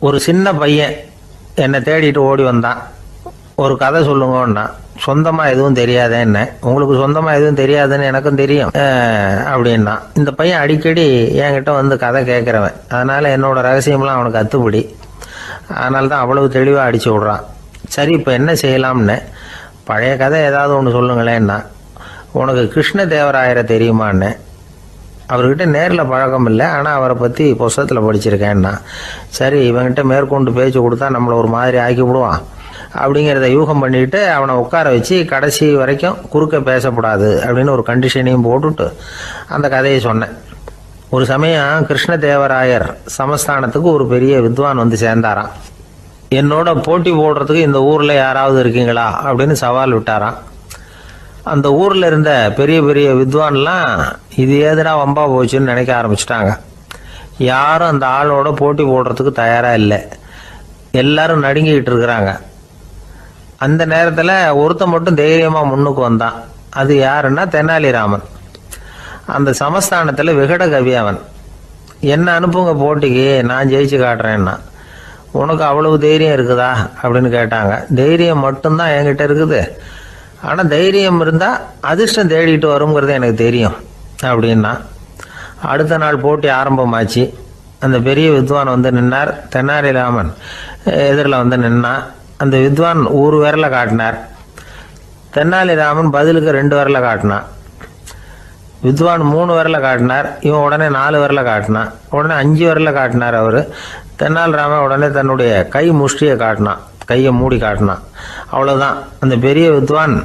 ஒரு சின்ன பையன் என்னை தேடிட்டு ஓடி வந்தான். ஒரு கதை சொல்லுங்கன்னா, சொந்தமாக எதுவும் தெரியாதே என்ன, உங்களுக்கு சொந்தமாக எதுவும் தெரியாதுன்னு எனக்கும் தெரியும் அப்படின்னா. இந்த பையன் அடிக்கடி என்கிட்ட வந்து கதை கேட்குறவன், அதனால் என்னோட ரகசியம்லாம் அவனுக்கு அத்துப்படி. அதனால தான் அவ்வளவு தெளிவாக அடித்து விட்றான். சரி, இப்போ என்ன செய்யலாம்னு, பழைய கதை ஏதாவது ஒன்று சொல்லுங்களேன்னா. உனக்கு கிருஷ்ணதேவராயரை தெரியுமான்னு. அவர்கிட்ட நேரில் பழக்கம் இல்லை, ஆனால் அவரை பற்றி புஸ்தகத்தில் படிச்சிருக்கேன்னா. சரி, இவன்கிட்ட மேற்கொண்டு பேச்சு கொடுத்தா நம்மளை ஒரு மாதிரி ஆக்கி விடுவான் அப்படிங்கிறத யூகம் பண்ணிட்டு அவனை உட்கார வச்சு கடைசி வரைக்கும் குறுக்க பேசக்கூடாது அப்படின்னு ஒரு கண்டிஷனையும் போட்டுட்டு அந்த கதையை சொன்னேன். ஒரு சமயம் கிருஷ்ணதேவராயர் சமஸ்தானத்துக்கு ஒரு பெரிய வித்வான் வந்து சேர்ந்தாராம். என்னோட போட்டி போடுறதுக்கு இந்த ஊரில் யாராவது இருக்கீங்களா அப்படின்னு சவால் விட்டாராம். அந்த ஊரில் இருந்த பெரிய பெரிய வித்வான்லாம் இது ஏதுடா வம்பா போச்சுன்னு நினைக்க ஆரம்பிச்சிட்டாங்க. யாரும் அந்த ஆளோட போட்டி போடுறதுக்கு தயாராக இல்லை. எல்லாரும் நடுங்கிக்கிட்டு இருக்கிறாங்க. அந்த நேரத்தில் ஒருத்தன் மட்டும் தைரியமாக முன்னுக்கு வந்தான். அது யாருன்னா தெனாலிராமன். அந்த சமஸ்தானத்தில் விகட கவி அவன். என்ன அனுப்புங்க போட்டிக்கு, நான் ஜெயிச்சு காட்டுறேன்னா. உனக்கு அவ்வளவு தைரியம் இருக்குதா அப்படின்னு கேட்டாங்க. தைரியம் மட்டும்தான் என்கிட்ட இருக்குது, ஆனால் தைரியம் இருந்தால் அதிர்ஷ்டம் தேடிட்டு வருங்கிறது எனக்கு தெரியும் அப்படின்னா. அடுத்த நாள் போட்டி ஆரம்பமாச்சு. அந்த பெரிய வித்வான் வந்து நின்னார். தெனாலிராமன் எதிரில் வந்து நின்னான். அந்த வித்வான் ஒரு விரலை காட்டினார். தெனாலிராமன் பதிலுக்கு 2 விரலை காட்டினான். வித்வான் 3 விரலை காட்டினார். இவன் உடனே 4 விரலை காட்டினான். உடனே 5 விரலை காட்டினார் அவர். தெனாலிராமன் உடனே தன்னுடைய கை முஷ்டியை காட்டினான், கையை மூடி காட்டினான். அவ்வளோதான். அந்த பெரிய வித்வான்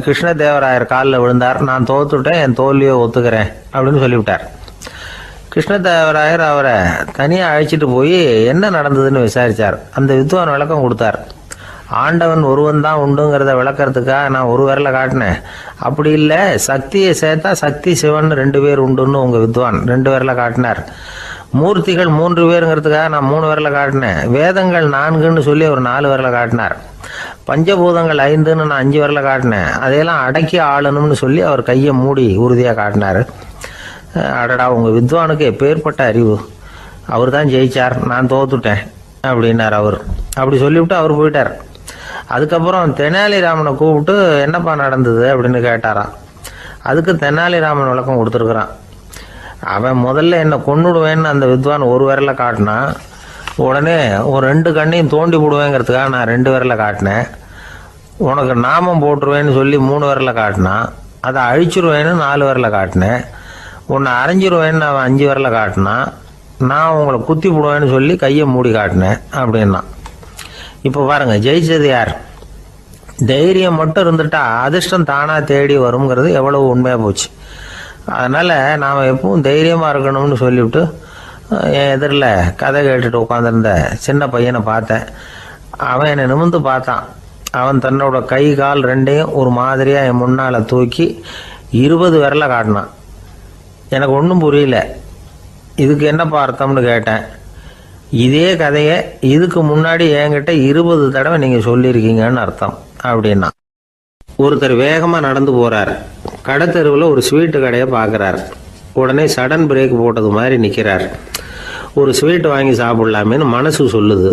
கிருஷ்ணதேவராயர் காலில் விழுந்தார். நான் தோத்துட்டேன், என் தோல்வியை ஒத்துக்கிறேன் அப்படின்னு சொல்லிவிட்டார். கிருஷ்ணதேவராயர் அவரை தனியாக அழைச்சிட்டு போய் என்ன நடந்ததுன்னு விசாரித்தார். அந்த வித்வான் விளக்கம் கொடுத்தார். ஆண்டவன் ஒருவன் தான் உண்டுங்கிறத விளக்கிறதுக்காக நான் ஒரு விரலை காட்டினேன். அப்படி இல்லை, சக்தியை சேர்த்தா சக்தி சிவன் 2 பேர் உண்டுன்னு உங்கள் வித்வான் 2 விரலை காட்டினார். மூர்த்திகள் 3 பேருங்கிறதுக்காக நான் 3 விரலை காட்டினேன். வேதங்கள் 4ன்னு சொல்லி ஒரு 4 விரலை காட்டினார். பஞ்சபூதங்கள் 5ன்னு நான் 5 விரலை காட்டினேன். அதையெல்லாம் அடக்கி ஆளணும்னு சொல்லி அவர் கையை மூடி உறுதியாக காட்டினார். அடடா, உங்கள் வித்வானுக்கு எப்பேற்பட்ட அறிவு, அவர் தான் ஜெயிச்சார், நான் தோத்துட்டேன் அப்படின்னார் அவர். அப்படி சொல்லிவிட்டு அவர் போயிட்டார். அதுக்கப்புறம் தெனாலிராமனை கூப்பிட்டு என்னப்பா நடந்தது அப்படின்னு கேட்டாராம். அதுக்கு தெனாலிராமன் விளக்கம் கொடுத்துருக்குறான். அவன் முதல்ல என்னை கொன்னுடுவேன்னு அந்த வித்வான் ஒரு விரலை காட்டினான். உடனே ஒரு 2 கண்ணையும் தோண்டி போடுவேங்கிறதுக்காக நான் 2 விரலை காட்டினேன். உனக்கு நாமம் போட்டுருவேன்னு சொல்லி 3 விரலை காட்டினான். அதை அழிச்சிருவேன்னு 4 விரலை காட்டினேன். உன்னை அரைஞ்சிருவேன்னு அவன் 5 விரலை காட்டினான். நான் உங்களை குத்தி போடுவேன்னு சொல்லி கையை மூடி காட்டினேன் அப்படின்னா. இப்போ பாருங்க, ஜெயிச்சது யார்? தைரியம் மட்டும் இருந்துட்டா அதிர்ஷ்டம் தானாக தேடி வருங்கிறது எவ்வளவு உண்மையாக போச்சு. அதனால் நாம் எப்பவும் தைரியமாக இருக்கணும்னு சொல்லிவிட்டு என் எதிரில் கதை கேட்டுட்டு உட்காந்துருந்த சின்ன பையனை பார்த்தேன். அவன் என்னை நிமிர்ந்து பார்த்தான். அவன் தன்னோட கை கால் 2ஐயும் ஒரு மாதிரியாக என் முன்னால் தூக்கி 20 விரலை காட்டினான். எனக்கு ஒன்றும் புரியல. இதுக்கு என்னப்பா அர்த்தம்னு கேட்டேன். இதே கதையை இதுக்கு முன்னாடி என்கிட்ட 20 தடவை நீங்கள் சொல்லியிருக்கீங்கன்னு அர்த்தம் அப்படின்னா. ஒருத்தர் வேகமாக நடந்து போகிறார். கடைத்தெருவில் ஒரு ஸ்வீட்டு கடையை பார்க்குறார். உடனே சடன் பிரேக் போட்டது மாதிரி நிற்கிறார். ஒரு ஸ்வீட் வாங்கி சாப்பிட்லாமேன்னு மனசு சொல்லுது.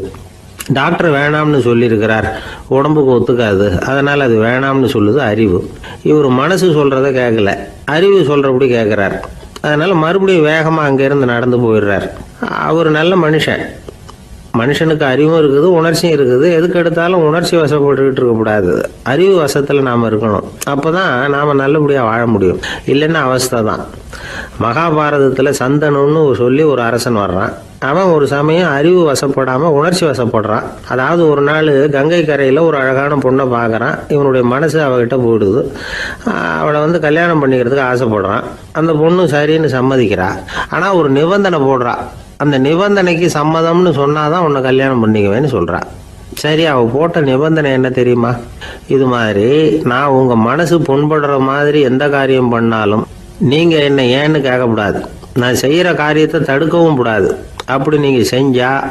டாக்டர் வேணாம்னு சொல்லியிருக்கிறார், உடம்புக்கு ஒத்துக்காது, அதனால் அது வேணாம்னு சொல்லுது அறிவு. இவர் மனசு சொல்கிறத கேட்கல, அறிவு சொல்கிறபடி கேட்குறார். அதனால் மறுபடியும் வேகமாக அங்கேருந்து நடந்து போயிடுறார். அவர் நல்ல மனுஷன். மனுஷனுக்கு அறிவும் இருக்குது, உணர்ச்சியும் இருக்குது. எதுக்கு எடுத்தாலும் உணர்ச்சி வசப்பட்டுக்கிட்டு இருக்கக்கூடாது, அறிவு வசத்தில் நாம் இருக்கணும். அப்போ தான் நாம் நல்லபடியாக வாழ முடியும். இல்லைன்னா அவஸ்தை தான். மகாபாரதத்தில் சந்தனுன்னு சொல்லி ஒரு அரசன் வர்றான். அவன் ஒரு சமயம் அறிவு வசப்படாமல் உணர்ச்சி வசப்படுறான். அதாவது ஒரு நாள் கங்கை கரையில் ஒரு அழகான பொண்ணை பார்க்குறான். இவனுடைய மனசு அவகிட்ட போயிடுது. அவளை வந்து கல்யாணம் பண்ணிக்கிறதுக்கு ஆசைப்படுறான். அந்த பொண்ணு சரின்னு சம்மதிக்கிறா. ஆனால் ஒரு நிபந்தனை போடுறா. அந்த நிபந்தனைக்கு சம்மதம்னு சொன்னாதான் உன்னை கல்யாணம் பண்ணிக்குவேன்னு சொல்கிறா. சரி, அவள் போட்ட நிபந்தனை என்ன தெரியுமா? இது மாதிரி, நான் உங்கள் மனசு புண்படுற மாதிரி எந்த காரியம் பண்ணாலும் நீங்கள் என்ன ஏன்னு கேட்கக்கூடாது, நான் செய்கிற காரியத்தை தடுக்கவும் கூடாது. அப்படி நீங்கள் செஞ்சால்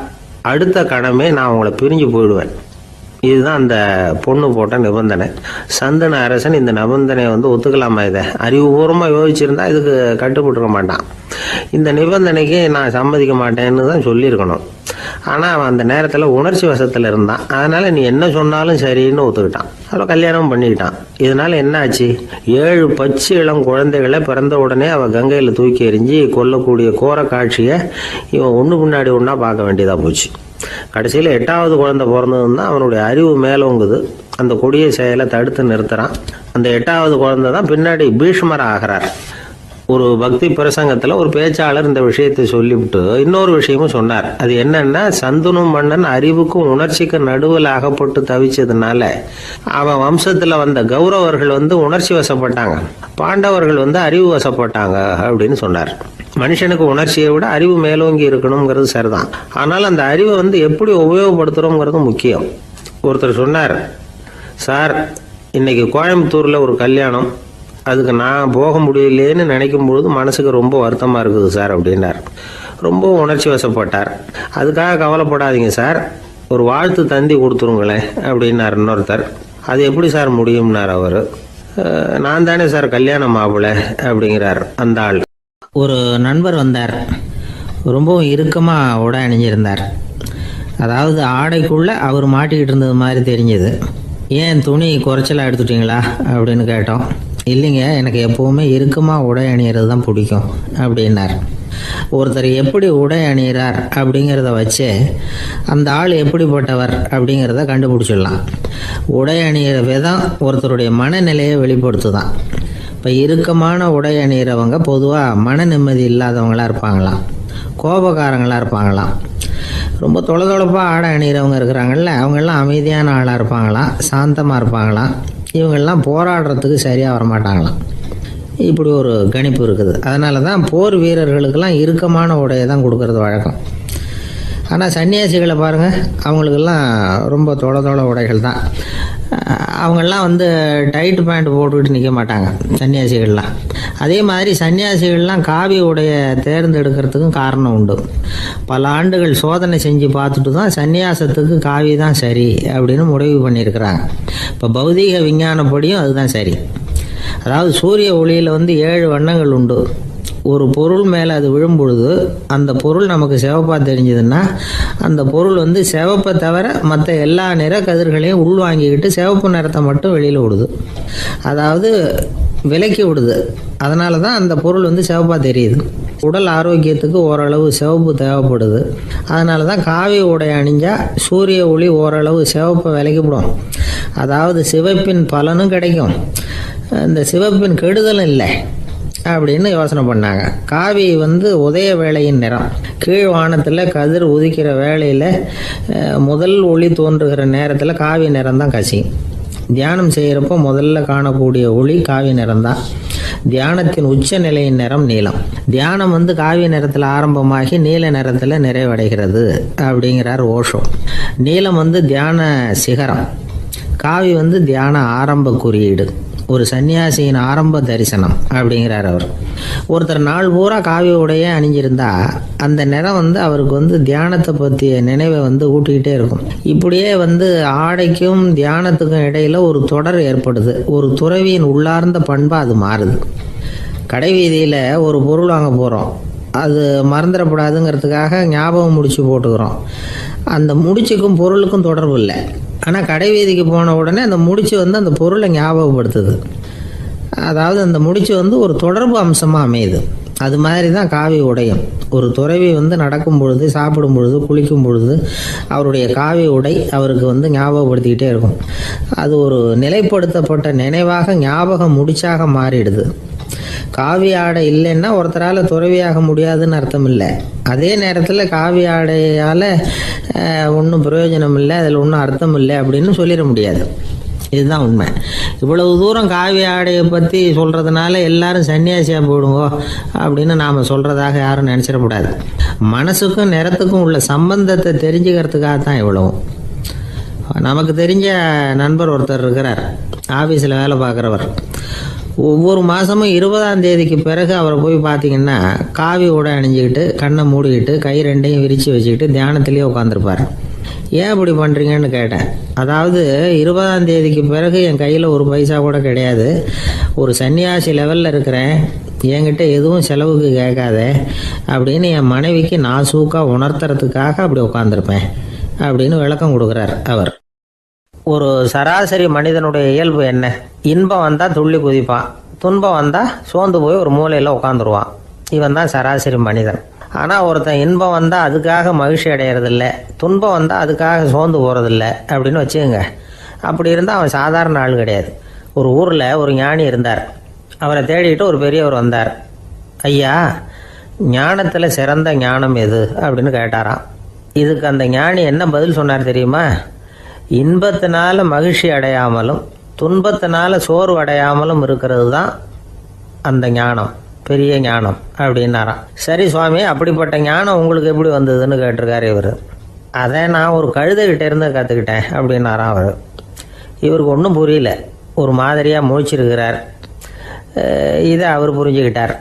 அடுத்த கணமே நான் உங்களை பிரிஞ்சு போயிடுவேன். இதுதான் அந்த பொண்ணு போட்ட நிபந்தனை. சந்தன அரசன் இந்த நிபந்தனையை வந்து ஒத்துக்கலாமா? இதை அறிவுபூர்வமாக யோசிச்சிருந்தா இதுக்கு கட்டுப்பட்டுருக்க மாட்டான். இந்த நிபந்தனைக்கு நான் சம்மதிக்க மாட்டேன்னு தான் சொல்லியிருக்கணும். ஆனால் அவன் அந்த நேரத்தில் உணர்ச்சி வசத்தில் இருந்தான். அதனால் நீ என்ன சொன்னாலும் சரின்னு ஒத்துக்கிட்டான். அவள் கல்யாணம் பண்ணிக்கிட்டான். இதனால் என்ன ஆச்சு? 7 பச்சை இளம் குழந்தைகளை பிறந்த உடனே அவள் கங்கையில் தூக்கி எறிஞ்சி கொல்லக்கூடிய கோர காட்சியை இவன் ஒன்று பின்னாடி ஒன்றா பார்க்க வேண்டியதாக போச்சு. கடைசியில் 8வது குழந்தை பிறந்ததுன்னு தான் அவனுடைய அறிவு மேலோங்குது. அந்த கொடிய செயலை தடுத்து நிறுத்துறான். அந்த 8வது குழந்தை தான் பின்னாடி பீஷ்மர் ஆகிறார். ஒரு பக்தி பிரசங்கத்தில் ஒரு பேச்சாளர் இந்த விஷயத்தை சொல்லிவிட்டு இன்னொரு விஷயமும் சொன்னார். அது என்னன்னா, சந்துனு மன்னன் அறிவுக்கும் உணர்ச்சிக்கும் நடுவில் அகப்பட்டு தவிச்சதுனால அவன் வம்சத்தில் வந்த கௌரவர்கள் உணர்ச்சி வசப்பட்டாங்க, பாண்டவர்கள் அறிவு வசப்பட்டாங்க அப்படின்னு சொன்னார். மனுஷனுக்கு உணர்ச்சியை விட அறிவு மேலோங்கி இருக்கணுங்கிறது சரிதான். ஆனால் அந்த அறிவை எப்படி உபயோகப்படுத்துகிறோங்கிறது முக்கியம். ஒருத்தர் சொன்னார், சார் இன்னைக்கு கோயம்புத்தூரில் ஒரு கல்யாணம், அதுக்கு நான் போக முடியலேன்னு நினைக்கும் பொழுது மனசுக்கு ரொம்ப வருத்தமாக இருக்குது சார் அப்படின்னார். ரொம்ப உணர்ச்சி வசப்பட்டார். அதுக்காக கவலைப்படாதீங்க சார், ஒரு வாழ்த்து தந்தி கொடுத்துருங்களேன் அப்படின்னார் இன்னொருத்தர். அது எப்படி சார் முடியும்னார் அவர். நான் தானே சார் கல்யாண மாப்பிள்ளை அப்படிங்கிறார் அந்த ஆள். ஒரு நண்பர் வந்தார். ரொம்பவும் இறுக்கமாக உடை அணிஞ்சிருந்தார். அதாவது ஆடைக்குள்ளே அவர் மாட்டிக்கிட்டு இருந்தது மாதிரி தெரிஞ்சது. ஏன் துணி குறைச்சலாக எடுத்துட்டீங்களா அப்படின்னு கேட்டோம். இல்லைங்க, எனக்கு எப்போவுமே இறுக்கமாக உடை அணிகிறது தான் பிடிக்கும் அப்படின்னார். ஒருத்தர் எப்படி உடை அணிகிறார் அப்படிங்கிறத வச்சு அந்த ஆள் எப்படிப்பட்டவர் அப்படிங்கிறத கண்டுபிடிச்சிடலாம். உடை அணிகிற விதம் ஒருத்தருடைய மனநிலையை வெளிப்படுத்துதான். இப்போ இறுக்கமான உடை அணிகிறவங்க பொதுவாக மன நிம்மதி இல்லாதவங்களாக இருப்பாங்களாம், கோபக்காரங்களாக இருப்பாங்களாம். ரொம்ப தொலைதொலைப்பாக ஆடை அணிகிறவங்க இருக்கிறாங்கல்ல, அவங்கெல்லாம் அமைதியான ஆளாக இருப்பாங்களாம், சாந்தமாக இருப்பாங்களாம். இவங்கெல்லாம் போராடுறதுக்கு சரியாக வரமாட்டாங்களாம். இப்படி ஒரு கணிப்பு இருக்குது. அதனால தான் போர் வீரர்களுக்கெல்லாம் இறுக்கமான உடையை தான் கொடுக்கறது வழக்கம். ஆனால் சன்னியாசிகளை பாருங்கள், அவங்களுக்கெல்லாம் ரொம்ப தொலை உடைகள் தான். அவங்கெல்லாம் டைட் பேண்ட் போட்டுக்கிட்டு நிற்க மாட்டாங்க சன்னியாசிகள்லாம். அதே மாதிரி சன்னியாசிகள்லாம் காவி உடையை தேர்ந்தெடுக்கிறதுக்கும் காரணம் உண்டு. பல ஆண்டுகள் சோதனை செஞ்சு பார்த்துட்டு தான் சன்னியாசத்துக்கு காவி தான் சரி அப்படின்னு முடிவு பண்ணியிருக்கிறாங்க. இப்போ பௌதீக விஞ்ஞானப்படியும் அதுதான் சரி. அதாவது சூரிய ஒளியில் 7 வண்ணங்கள் உண்டு. ஒரு பொருள் மேலே அது விழும் பொழுது அந்த பொருள் நமக்கு சிவப்பாக தெரிஞ்சதுன்னா அந்த பொருள் சிவப்பை தவிர மற்ற எல்லா நிற கதிர்களையும் உள்வாங்கிக்கிட்டு சிவப்பு நிறத்தை மட்டும் வெளியில் விடுது. அதாவது விலக்கி விடுது. அதனால தான் அந்த பொருள் சிவப்பாக தெரியுது. உடல் ஆரோக்கியத்துக்கு ஓரளவு சிவப்பு தேவைப்படுது. அதனால தான் காவி உடை அணிஞ்சால் சூரிய ஒளி ஓரளவு சிவப்பை விலக்கிவிடும். அதாவது சிவப்பின் பலனும் கிடைக்கும், இந்த சிவப்பின் கெடுதலும் இல்லை அப்படின்னு யோசனை பண்ணாங்க. காவி உதய வேளையின் நிறம். கீழ் வானத்தில் கதிர் உதிக்கிற வேளையில் முதல் ஒளி தோன்றுகிற நேரத்தில் காவி நிறம் தான் கசியும். தியானம் செய்கிறப்போ முதல்ல காணக்கூடிய ஒளி காவி நிறம்தான். தியானத்தின் உச்ச நிலையின் நிறம் நீலம். தியானம் காவி நிறத்தில் ஆரம்பமாகி நீல நிறத்தில் நிறைவடைகிறது அப்படிங்கிறார் ஓஷோ. நீலம் தியான சிகரம், காவி தியான ஆரம்ப குறியீடு, ஒரு சன்னியாசியின் ஆரம்ப தரிசனம் அப்படிங்கிறார் அவர். ஒருத்தர் நாள் பூரா காவி உடையே அணிஞ்சிருந்தா அந்த நிறம் அவருக்கு தியானத்தை பற்றிய நினைவை ஊட்டிக்கிட்டே இருக்கும். இப்படியே ஆடைக்கும் தியானத்துக்கும் இடையில ஒரு தொடர் ஏற்படுது. ஒரு துறவியின் உள்ளார்ந்த பண்பாக அது மாறுது. கடை வீதியில் ஒரு பொருள் வாங்க போகிறோம், அது மறந்துடக்கூடாதுங்கிறதுக்காக ஞாபகம் முடிச்சு போட்டுக்கிறோம். அந்த முடிச்சுக்கும் பொருளுக்கும் தொடர்பு இல்லை. ஆனால் கடை வீதிக்கு போன உடனே அந்த முடிச்சு அந்த பொருளை ஞாபகப்படுத்துது. அதாவது அந்த முடிச்சு ஒரு தொடர்பு அம்சமாக அமையுது. அது மாதிரி தான் காவி உடையும். ஒரு துறவி நடக்கும் பொழுது, சாப்பிடும் பொழுது, குளிக்கும் பொழுது அவருடைய காவி உடை அவருக்கு ஞாபகப்படுத்திக்கிட்டே இருக்கும். அது ஒரு நிலைப்படுத்தப்பட்ட நினைவாக ஞாபகம் முடிச்சாக மாறிடுது. காவி ஆடை இல்லைன்னா ஒருத்தரால் துறவியாக முடியாதுன்னு அர்த்தம் இல்லை. அதே நேரத்தில் காவி ஆடையால் ஒன்றும் பிரயோஜனம் இல்லை, அதில் ஒன்றும் அர்த்தம் இல்லை அப்படின்னு சொல்லிட முடியாது. இதுதான் உண்மை. இவ்வளவு தூரம் காவி ஆடையை பற்றி சொல்கிறதுனால எல்லாரும் சன்னியாசியாக போயிடுங்கோ அப்படின்னு நாம் சொல்கிறதாக யாரும் நினச்சிடக்கூடாது. மனசுக்கும் நிறத்துக்கும் உள்ள சம்பந்தத்தை தெரிஞ்சுக்கிறதுக்காக தான் இவ்வளவும். நமக்கு தெரிஞ்ச நண்பர் ஒருத்தர் இருக்கிறார், ஆஃபீஸில் வேலை பார்க்குறவர். ஒவ்வொரு மாதமும் 20ஆம் தேதிக்கு பிறகு அவரை போய் பார்த்தீங்கன்னா காவி உடை அணிஞ்சிக்கிட்டு, கண்ணை மூடிக்கிட்டு, கை ரெண்டையும் விரித்து வச்சுக்கிட்டு தியானத்திலேயே உட்காந்துருப்பார். ஏன் இப்படி பண்ணுறீங்கன்னு கேட்டேன். அதாவது 20ஆம் தேதிக்கு பிறகு என் கையில் ஒரு பைசா கூட கிடையாது, ஒரு சன்னியாசி லெவலில் இருக்கிறேன், என்கிட்ட எதுவும் செலவுக்கு கேட்காத அப்படின்னு என் மனைவிக்கு நான் சூக்காக உணர்த்துறதுக்காக அப்படி உட்காந்துருப்பேன் அப்படின்னு விளக்கம் கொடுக்குறார் அவர். ஒரு சராசரி மனிதனுடைய இயல்பு என்ன? இன்பம் வந்தால் துள்ளி குதிப்பான், துன்பம் வந்தால் சோர்ந்து போய் ஒரு மூலையில் உட்காந்துருவான். இவன் தான் சராசரி மனிதன். ஆனால் ஒருத்தன் இன்பம் வந்தால் அதுக்காக மகிழ்ச்சி அடையிறதில்ல, துன்பம் வந்தால் அதுக்காக சோர்ந்து போகிறதில்ல அப்படின்னு வச்சுக்கோங்க. அப்படி இருந்தால் அவன் சாதாரண ஆள் கிடையாது. ஒரு ஊரில் ஒரு ஞானி இருந்தார். அவரை தேடிட்டு ஒரு பெரியவர் வந்தார். ஐயா, ஞானத்தில் சிறந்த ஞானம் எது அப்படின்னு கேட்டாராம். இதுக்கு அந்த ஞானி என்ன பதில் சொன்னார் தெரியுமா? இன்பத்தினால மகிழ்ச்சி அடையாமலும் துன்பத்தினால சோர்வு அடையாமலும் இருக்கிறது தான் அந்த ஞானம், பெரிய ஞானம் அப்படின்னாராம். சரி சுவாமி, அப்படிப்பட்ட ஞானம் உங்களுக்கு எப்படி வந்ததுன்னு கேட்டிருக்காரு இவர். அதை நான் ஒரு கழுதைகிட்ட இருந்து கற்றுக்கிட்டேன் அப்படின்னாராம் அவர். இவருக்கு ஒன்றும் புரியல, ஒரு மாதிரியாக முழிச்சிருக்கிறார். இதை அவர் புரிஞ்சுக்கிட்டார்.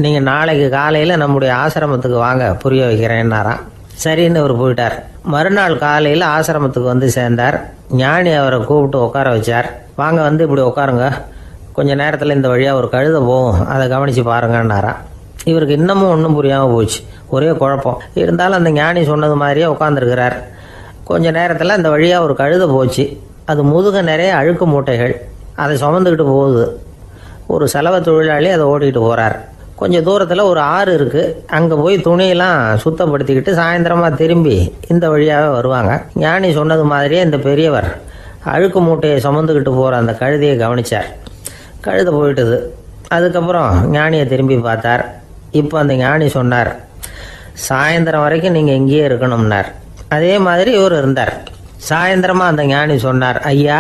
நீங்கள் நாளைக்கு காலையில் நம்முடைய ஆசிரமத்துக்கு வாங்க, புரிய வைக்கிறேன்னாராம். சரின்னு அவர் போயிட்டார். மறுநாள் காலையில் ஆசிரமத்துக்கு வந்து சேர்ந்தார். ஞானி அவரை கூப்பிட்டு உட்கார வச்சார். வாங்க, வந்து இப்படி உட்காருங்க, கொஞ்சம் நேரத்தில் இந்த வழியாக ஒரு கழுதை போகும், அதை கவனித்து பாருங்கன்னாராம். இவருக்கு இன்னமும் ஒன்றும் புரியாமல் போச்சு, ஒரே குழப்பம். இருந்தாலும் அந்த ஞானி சொன்னது மாதிரியே உட்காந்துருக்கிறார். கொஞ்சம் நேரத்தில் அந்த வழியாக ஒரு கழுதை போச்சு. அது முதுக நிறைய அழுக்கு மூட்டைகள், அதை சுமந்துக்கிட்டு போகுது. ஒரு செலவு தொழிலாளி அதை ஓட்டிகிட்டு போகிறார். கொஞ்சம் தூரத்தில் ஒரு ஆறு இருக்குது. அங்கே போய் துணியெல்லாம் சுத்தப்படுத்திக்கிட்டு சாயந்தரமாக திரும்பி இந்த வழியாகவே வருவாங்க. ஞானி சொன்னது மாதிரியே இந்த பெரியவர் அழுக்கு மூட்டையை சுமந்துக்கிட்டு போகிற அந்த கழுதையை கவனித்தார். கழுதை போயிட்டுது. அதுக்கப்புறம் ஞானியை திரும்பி பார்த்தார். இப்போ அந்த ஞானி சொன்னார், சாயந்தரம் வரைக்கும் நீங்கள் இங்கேயே இருக்கணும்னார். அதே மாதிரி இவர் இருந்தார். சாயந்தரமாக அந்த ஞானி சொன்னார், ஐயா,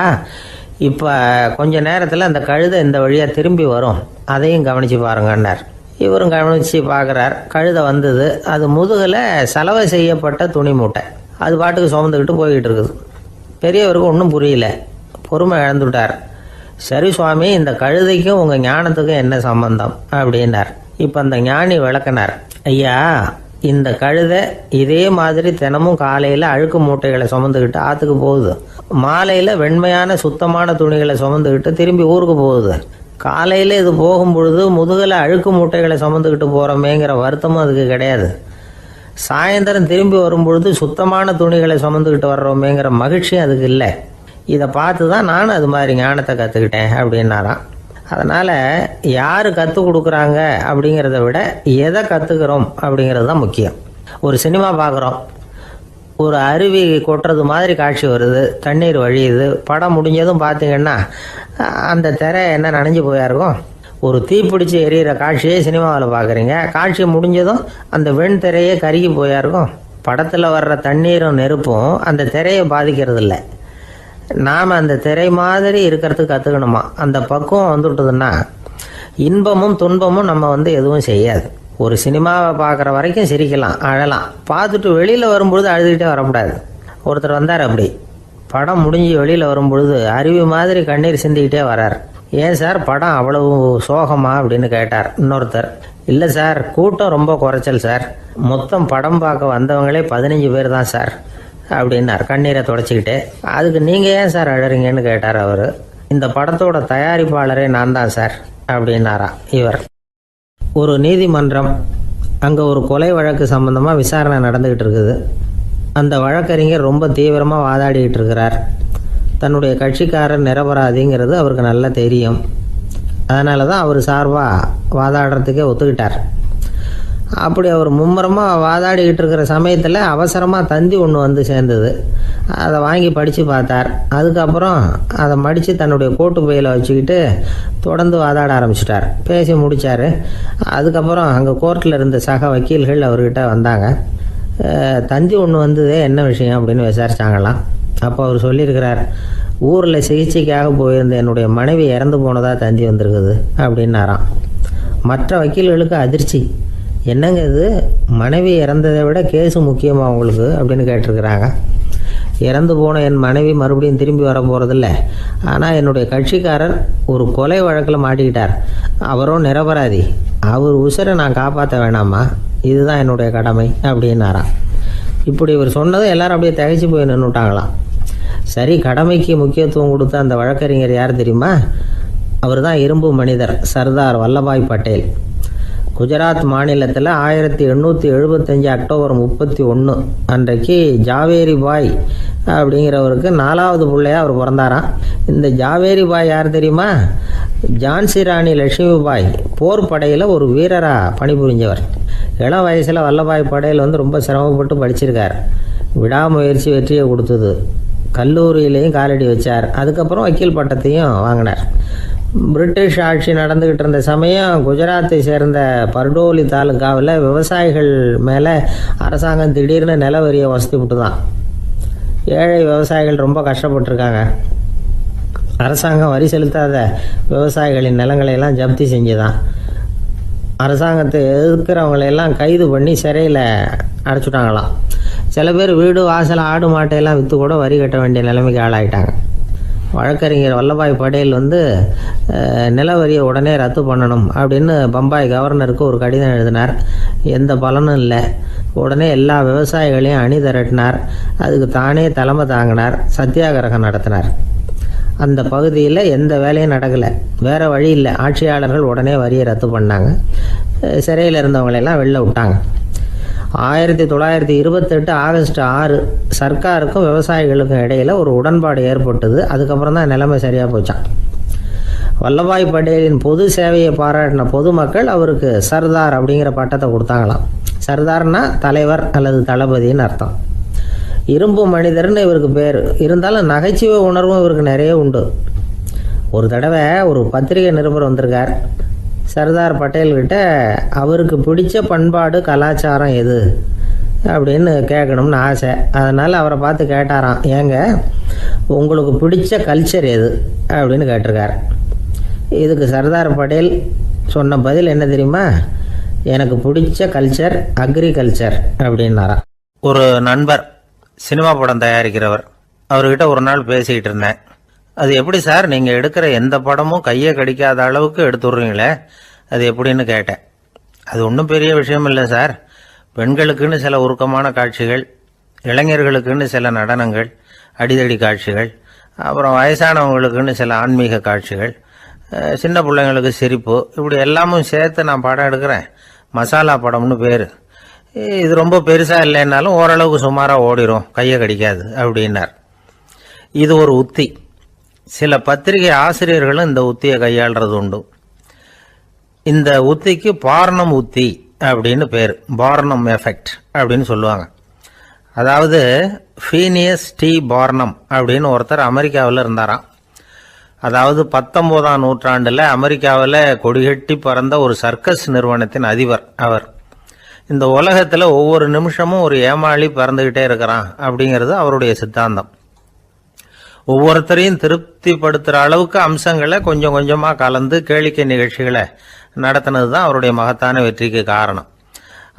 இப்போ கொஞ்ச நேரத்தில் அந்த கழுதை இந்த வழியாக திரும்பி வரும், அதையும் கவனித்து பாருங்கன்னார். இவரும் கவனித்து பார்க்குறார். கழுதை வந்தது. அது முதுகில் சலவை செய்யப்பட்ட துணி மூட்டை, அது பாட்டுக்கு சுமந்துக்கிட்டு போய்கிட்டு இருக்குது. பெரியவருக்கு ஒன்றும் புரியல, பொறுமை இழந்துட்டார். சரி சுவாமி, இந்த கழுதைக்கும் உங்கள் ஞானத்துக்கும் என்ன சம்பந்தம் அப்படின்னார். இப்போ அந்த ஞானி விளக்கினார். ஐயா, இந்த கழுதை இதே மாதிரி தினமும் காலையில் அழுக்கு மூட்டைகளை சுமந்துக்கிட்டு ஆற்றுக்கு போகுது, மாலையில் வெண்மையான சுத்தமான துணிகளை சுமந்துக்கிட்டு திரும்பி ஊருக்கு போகுது. காலையில் இது போகும் பொழுது முதுகில் அழுக்கு மூட்டைகளை சுமந்துக்கிட்டு போகிறோமேங்கிற வருத்தமும் அதுக்கு கிடையாது. சாயந்தரம் திரும்பி வரும்பொழுது சுத்தமான துணிகளை சுமந்துக்கிட்டு வர்றோமேங்கிற மகிழ்ச்சியும் அதுக்கு இல்லை. இதை பார்த்து தான் நானும் அது மாதிரி ஞானத்தை கற்றுக்கிட்டேன் அப்படின்னாராம். அதனால் யார் கற்றுக் கொடுக்குறாங்க அப்படிங்கிறத விட எதை கற்றுக்கிறோம் அப்படிங்கிறது தான் முக்கியம். ஒரு சினிமா பார்க்குறோம், ஒரு அருவி கொட்டுறது மாதிரி காட்சி வருது, தண்ணீர் வழியுது. படம் முடிஞ்சதும் பார்த்தீங்கன்னா அந்த திரை என்ன நனைஞ்சு போயா இருக்கும். ஒரு தீப்பிடிச்சு எரியிற காட்சியே சினிமாவில் பார்க்குறீங்க, காட்சி முடிஞ்சதும் அந்த வெண் திரையே கருகி போயா இருக்கும். படத்தில் வர்ற தண்ணீரும் நெருப்பும் அந்த திரையை பாதிக்கிறது இல்லை. நாம் அந்த திரை மாதிரி இருக்கிறதுக்கு கற்றுக்கணுமா. அந்த பக்குவம் வந்துவிட்டதுன்னா இன்பமும் துன்பமும் நம்ம எதுவும் செய்யாது. ஒரு சினிமாவை பார்க்குற வரைக்கும் சிரிக்கலாம், அழலாம். பார்த்துட்டு வெளியில் வரும்பொழுது அழுதுகிட்டே வரக்கூடாது. ஒருத்தர் வந்தார், அப்படி படம் முடிஞ்சு வெளியில் வரும்பொழுது அருவி மாதிரி கண்ணீர் சிந்திக்கிட்டே வரார். ஏன் சார், படம் அவ்வளவு சோகமா அப்படின்னு கேட்டார். இன்னொருத்தர், இல்லை சார், கூட்டம் ரொம்ப குறைச்சல் சார், மொத்தம் படம் பார்க்க வந்தவங்களே 15 பேர் தான் சார் அப்படின்னார் கண்ணீரை தொடச்சிக்கிட்டே. அதுக்கு நீங்கள் ஏன் சார் அழறீங்கன்னு கேட்டார் அவர். இந்த படத்தோட தயாரிப்பாளரே நான் தான் சார் அப்படின்னாரா இவர். ஒரு நீதிமன்றம், அங்கே ஒரு கொலை வழக்கு சம்பந்தமாக விசாரணை நடந்துக்கிட்டு இருக்குது. அந்த வழக்கறிஞர் ரொம்ப தீவிரமாக வாதாடிக்கிட்டு இருக்கிறார். தன்னுடைய கட்சிக்காரர் நிரபராதிங்கிறது அவருக்கு நல்லா தெரியும். அதனால தான் அவர் சார்பாக வாதாடுறதுக்கே ஒத்துக்கிட்டார். அப்படி அவர் மும்முரமாக வாதாடிக்கிட்டு இருக்கிற சமயத்தில் அவசரமாக தந்தி ஒன்று சேர்ந்தது. அதை வாங்கி படித்து பார்த்தார். அதுக்கப்புறம் அதை மடித்து தன்னுடைய கோட்டு பையில் வச்சுக்கிட்டு தொடர்ந்து வாதாட ஆரம்பிச்சிட்டார். பேசி முடித்தார். அதுக்கப்புறம் அங்கே கோர்ட்டில் இருந்த சக வக்கீல்கள் அவர்கிட்ட வந்தாங்க. தந்தி ஒன்று வந்ததே, என்ன விஷயம் அப்படின்னு விசாரித்தாங்களாம். அப்போ அவர் சொல்லியிருக்கிறார், ஊரில் சிகிச்சைக்காக போயிருந்த என்னுடைய மனைவி இறந்து போனதாக தந்தி வந்திருக்குது அப்படின்னாராம். மற்ற வக்கீல்களுக்கு அதிர்ச்சி. என்னங்க இது, மனைவி இறந்ததை விட கேஸு முக்கியமாக உங்களுக்கு அப்படின்னு கேட்டிருக்கிறாங்க. இறந்து போன என் மனைவி மறுபடியும் திரும்பி வர போகிறதில்ல, ஆனால் என்னுடைய கட்சிக்காரர் ஒரு கொலை வழக்கில் மாட்டிக்கிட்டார், அவரும் நிரபராதி, அவர் உசுரை நான் காப்பாற்ற வேணாமா, இதுதான் என்னுடைய கடமை அப்படின்னாராம். இப்படி இவர் சொன்னதும் எல்லாரும் அப்படியே திகைச்சு போய் நின்றுட்டாங்களாம். சரி, கடமைக்கு முக்கியத்துவம் கொடுத்த அந்த வழக்கறிஞர் யார் தெரியுமா? அவர் தான் இரும்பு மனிதர் சர்தார் வல்லபாய் பட்டேல். குஜராத் மாநிலத்தில் 1875 அக்டோபர் 31 அன்றைக்கு ஜாவேரி பாய் அப்படிங்கிறவருக்கு 4வது பிள்ளையா அவர் பிறந்தாராம். இந்த ஜாவேரி பாய் யார் தெரியுமா? ஜான்சி ராணி லட்சுமி பாய் போர் படையில் ஒரு வீரராக பணிபுரிஞ்சவர். இளம் வயசில் வல்லபாய் படையில் ரொம்ப சிரமப்பட்டு படிச்சிருக்கார். விடாமுயற்சி வெற்றியை கொடுத்தது. கல்லூரியிலையும் காலடி வச்சார். அதுக்கப்புறம் வக்கீல் பட்டத்தையும் வாங்கினார். பிரிட்டிஷ் ஆட்சி நடந்துக்கிட்டு இருந்த சமயம் குஜராத்தை சேர்ந்த பர்டோலி தாலுக்காவில் விவசாயிகள் மேலே அரசாங்கம் திடீர்னு நில வரியை வசதி விட்டு தான். ஏழை விவசாயிகள் ரொம்ப கஷ்டப்பட்டுருக்காங்க. அரசாங்கம் வரி செலுத்தாத விவசாயிகளின் நிலங்களையெல்லாம் ஜப்தி செஞ்சுதான். அரசாங்கத்தை எதிர்க்கிறவங்களையெல்லாம் கைது பண்ணி சிறையில் அடைச்சுட்டாங்களாம். சில பேர் வீடு வாசல் ஆடு மாட்டையெல்லாம் விற்று கூட வரி கட்ட வேண்டிய நிலைமைக்கு ஆளாயிட்டாங்க. வழக்கறிஞர் வல்லபாய் படேல் நில வரியை உடனே ரத்து பண்ணணும் அப்படின்னு பம்பாய் கவர்னருக்கு ஒரு கடிதம் எழுதினார். எந்த பலனும் இல்லை. உடனே எல்லா விவசாயிகளையும் அணி திரட்டினார். அதுக்கு தானே தலைமை தாங்கினார். சத்தியாகிரகம் நடத்தினார். அந்த பகுதியில் எந்த வேலையும் நடக்கலை. வேறு வழி இல்லை. ஆட்சியாளர்கள் உடனே வரியை ரத்து பண்ணாங்க. சிறையில் இருந்தவங்களெல்லாம் வெளில விட்டாங்க. 1928 ஆகஸ்ட் 6 சர்க்காருக்கும் விவசாயிகளுக்கும் இடையில் ஒரு உடன்பாடு ஏற்பட்டது. அதுக்கப்புறம் தான் நிலைமை சரியாக போச்சான். வல்லபாய் படேலின் பொது சேவையை பாராட்டின பொதுமக்கள் அவருக்கு சர்தார் அப்படிங்கிற பட்டத்தை கொடுத்தாங்களாம். சர்தார்னா தலைவர் அல்லது தளபதின்னு அர்த்தம். இரும்பு மனிதர்னு இவருக்கு பேர். இருந்தாலும் நகைச்சுவை உணர்வும் இவருக்கு நிறைய உண்டு. ஒரு தடவை ஒரு பத்திரிகை நிருபர் வந்திருக்கார். சர்தார் பட்டேல்கிட்ட அவருக்கு பிடிச்ச பண்பாடு கலாச்சாரம் எது அப்படின்னு கேட்கணும்னு ஆசை. அதனால் அவரை பார்த்து கேட்டாராம், ஏங்க உங்களுக்கு பிடிச்ச கல்ச்சர் எது அப்படின்னு கேட்டிருக்கார். இதுக்கு சர்தார் பட்டேல் சொன்ன பதில் என்ன தெரியுமா? எனக்கு பிடிச்ச கல்ச்சர் அக்ரிகல்ச்சர் அப்படின்னாராம். ஒரு நண்பர் சினிமா படம் தயாரிக்கிறவர், அவர்கிட்ட ஒரு நாள் பேசிக்கிட்டு இருந்தேன். அது எப்படி சார், நீங்கள் எடுக்கிற எந்த படமும் கையை கடிக்காத அளவுக்கு எடுத்துடுறீங்களே, அது எப்படின்னு கேட்டேன். அது ஒன்றும் பெரிய விஷயம் இல்லை சார். பெண்களுக்குன்னு சில உருக்கமான காட்சிகள், இளைஞர்களுக்குன்னு சில நடனங்கள், அடிதடி காட்சிகள், அப்புறம் வயசானவங்களுக்குன்னு சில ஆன்மீக காட்சிகள், சின்ன பிள்ளைங்களுக்கு சிரிப்பு, இப்படி எல்லாமும் சேர்த்து நான் படம் எடுக்கிறேன். மசாலா படம்னு பேர். இது ரொம்ப பெருசாக இல்லைன்னாலும் ஓரளவுக்கு சுமாராக ஓடிடும், கையை கடிக்காது அப்படின்னார். இது ஒரு உத்தி. சில பத்திரிகை ஆசிரியர்களும் இந்த உத்தியை கையாளுறது உண்டு. இந்த உத்திக்கு பார்னம் உத்தி அப்படின்னு பேர். பார்னம் எஃபெக்ட் அப்படின்னு சொல்லுவாங்க. அதாவது ஃபீனியஸ் டி பார்னம் அப்படின்னு ஒருத்தர் அமெரிக்காவில் இருந்தாராம். அதாவது 19ஆம் நூற்றாண்டில் அமெரிக்காவில் கொடிகட்டி பறந்த ஒரு சர்க்கஸ் நிறுவனத்தின் அதிபர் அவர். இந்த உலகத்தில் ஒவ்வொரு நிமிஷமும் ஒரு ஏமாளி பறந்துக்கிட்டே இருக்கிறான் அப்படிங்கிறது அவருடைய சித்தாந்தம். ஒவ்வொருத்தரையும் திருப்திப்படுத்துகிற அளவுக்கு அம்சங்களை கொஞ்சம் கொஞ்சமாக கலந்து கேளிக்கை நிகழ்ச்சிகளை நடத்தினது தான் அவருடைய மகத்தான வெற்றிக்கு காரணம்.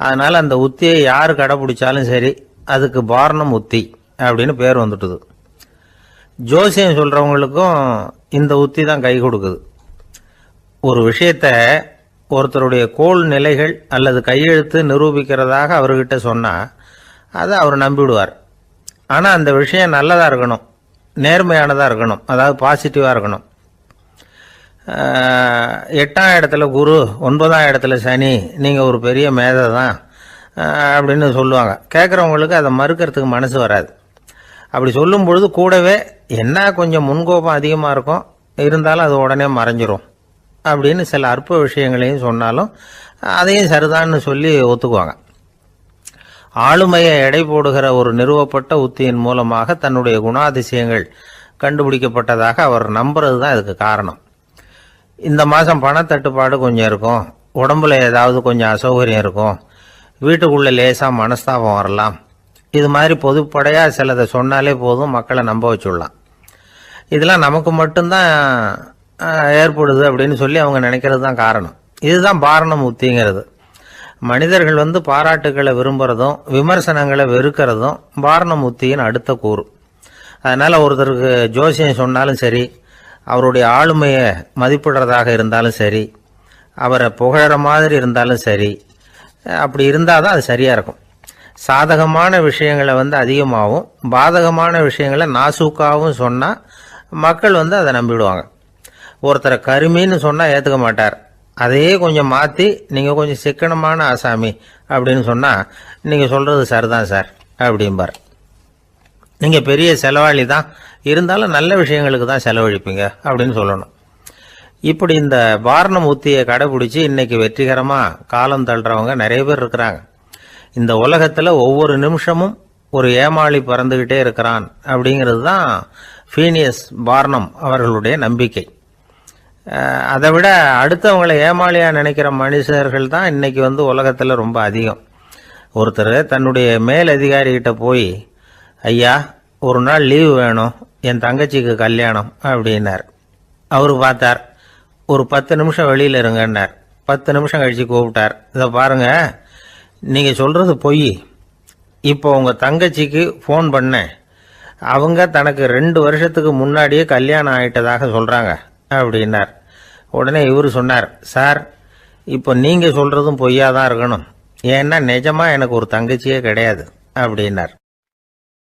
அதனால் அந்த உத்தியை யார் கடைப்பிடிச்சாலும் சரி, அதுக்கு பார்னம் உத்தி அப்படின்னு பேர் வந்துட்டுது. ஜோசியம் சொல்கிறவங்களுக்கும் இந்த உத்தி தான் கை கொடுக்குது. ஒரு விஷயத்தை ஒருத்தருடைய கோள் நிலைகள் அல்லது கையெழுத்து நிரூபிக்கிறதாக அவர்கிட்ட சொன்னால் அதை அவர் நம்பிவிடுவார். ஆனால் அந்த விஷயம் நல்லதாக இருக்கணும், நேர்மையானதாக இருக்கணும், அதாவது பாசிட்டிவாக இருக்கணும். 8ஆம் இடத்துல குரு, 9ஆம் இடத்துல சனி, நீங்கள் ஒரு பெரிய மேதை தான் அப்படின்னு சொல்லுவாங்க. கேட்குறவங்களுக்கு அதை மறுக்கிறதுக்கு மனசு வராது. அப்படி சொல்லும் பொழுது கூடவே என்ன கொஞ்சம் முன்கோபம் அதிகமாக இருக்கும், இருந்தாலும் அது உடனே மறைஞ்சிரும் அப்படின்னு சில அற்ப விஷயங்களையும் சொன்னாலும் அதையும் சரிதான்னு சொல்லி ஒத்துக்குவாங்க. ஆளுமையை எடை போடுகிற ஒரு நிறுவப்பட்ட உத்தியின் மூலமாக தன்னுடைய குணாதிசயங்கள் கண்டுபிடிக்கப்பட்டதாக அவர் நம்புறது தான் இதுக்கு காரணம். இந்த மாதம் பணத்தட்டுப்பாடு கொஞ்சம் இருக்கும், உடம்புல ஏதாவது கொஞ்சம் அசௌகரியம் இருக்கும், வீட்டுக்குள்ளே லேசாக மனஸ்தாபம் வரலாம், இது மாதிரி பொதுப்படையாக சிலதை சொன்னாலே போதும், மக்களை நம்ப வச்சுடலாம். இதெல்லாம் நமக்கு மட்டும்தான் ஏற்படுது அப்படின்னு சொல்லி அவங்க நினைக்கிறது தான் காரணம். இதுதான் பார்னம் உத்திங்கிறது. மனிதர்கள் பாராட்டுக்களை விரும்புகிறதும் விமர்சனங்களை வெறுக்கிறதும் பார்னம் உத்தியின் அடுத்த கூறு. அதனால் ஒருத்தருக்கு ஜோசியம் சொன்னாலும் சரி, அவருடைய ஆளுமையை மதிப்பிடுறதாக இருந்தாலும் சரி, அவரை புகழற மாதிரி இருந்தாலும் சரி, அப்படி இருந்தால் தான் அது சரியாக இருக்கும். சாதகமான விஷயங்களை அதிகமாகவும் பாதகமான விஷயங்களை நாசூக்காகவும் சொன்னால் மக்கள் அதை நம்பிவிடுவாங்க. ஒருத்தரை கருமின்னு சொன்னால் ஏற்றுக்க மாட்டார், அதையே கொஞ்சம் மாற்றி நீங்கள் கொஞ்சம் சிக்கனமான ஆசாமி அப்படின்னு சொன்னால் நீங்கள் சொல்கிறது சரிதான் சார் அப்படிம்பார். நீங்கள் பெரிய செலவாளி தான், இருந்தாலும் நல்ல விஷயங்களுக்கு தான் செலவழிப்பீங்க அப்படின்னு சொல்லணும். இப்படி இந்த வாரணம் உத்தியை கடைபிடிச்சி இன்னைக்கு வெற்றிகரமாக காலம் தள்ளுறவங்க நிறைய பேர் இருக்கிறாங்க. இந்த உலகத்தில் ஒவ்வொரு நிமிஷமும் ஒரு ஏமாளி பறந்துக்கிட்டே இருக்கிறான் அப்படிங்கிறது தான் ஃபீனியஸ் பார்னம் அவர்களுடைய நம்பிக்கை. அதை விட அடுத்தவங்களை ஏமாளியாக நினைக்கிற மனுஷர்கள் தான் இன்னைக்கு உலகத்தில் ரொம்ப அதிகம். ஒருத்தர் தன்னுடைய மேல் அதிகாரிகிட்ட போய், ஐயா ஒரு நாள் லீவு வேணும், என் தங்கச்சிக்கு கல்யாணம் அப்படின்னார். அவரு பார்த்தார், ஒரு 10 நிமிஷம் வெளியில் இருங்கன்னார். 10 நிமிஷம் கழித்து கூப்பிட்டார், இதை பாருங்க நீங்கள் சொல்கிறது பொய், இப்போ உங்கள் தங்கச்சிக்கு ஃபோன் பண்ணேன், அவங்க தனக்கு 2 வருஷத்துக்கு முன்னாடியே கல்யாணம் ஆகிட்டதாக சொல்கிறாங்க அப்படின்னார். உடனே இவர் சொன்னார், சார் இப்போ நீங்கள் சொல்கிறதும் பொய்யா தான் இருக்கணும், ஏன்னா நிஜமாக எனக்கு ஒரு தங்கச்சியே கிடையாது அப்படின்னார்.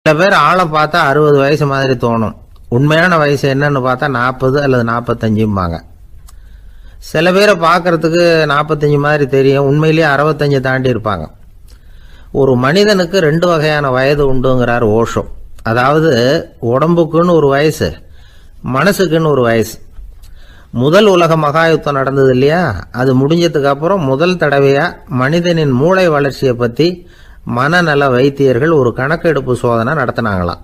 சில பேர் ஆளை பார்த்தா 60 வயசு மாதிரி தோணும், உண்மையான வயசு என்னன்னு பார்த்தா 40 அல்லது 45 சில பேரை பார்க்கறதுக்கு 45 மாதிரி தெரியும், உண்மையிலேயே 65 தாண்டி இருப்பாங்க. ஒரு மனிதனுக்கு 2 வகையான வயது உண்டுங்கிறார் ஓஷோ. அதாவது உடம்புக்குன்னு ஒரு வயசு, மனசுக்குன்னு ஒரு வயசு. முதல் உலக மகாயுத்தம் நடந்தது இல்லையா, அது முடிஞ்சதுக்கு அப்புறம் முதல் தடவையா மனிதனின் மூளை வளர்ச்சியை பற்றி மனநல வைத்தியர்கள் ஒரு கணக்கெடுப்பு சோதனை நடத்தினாங்களாம்.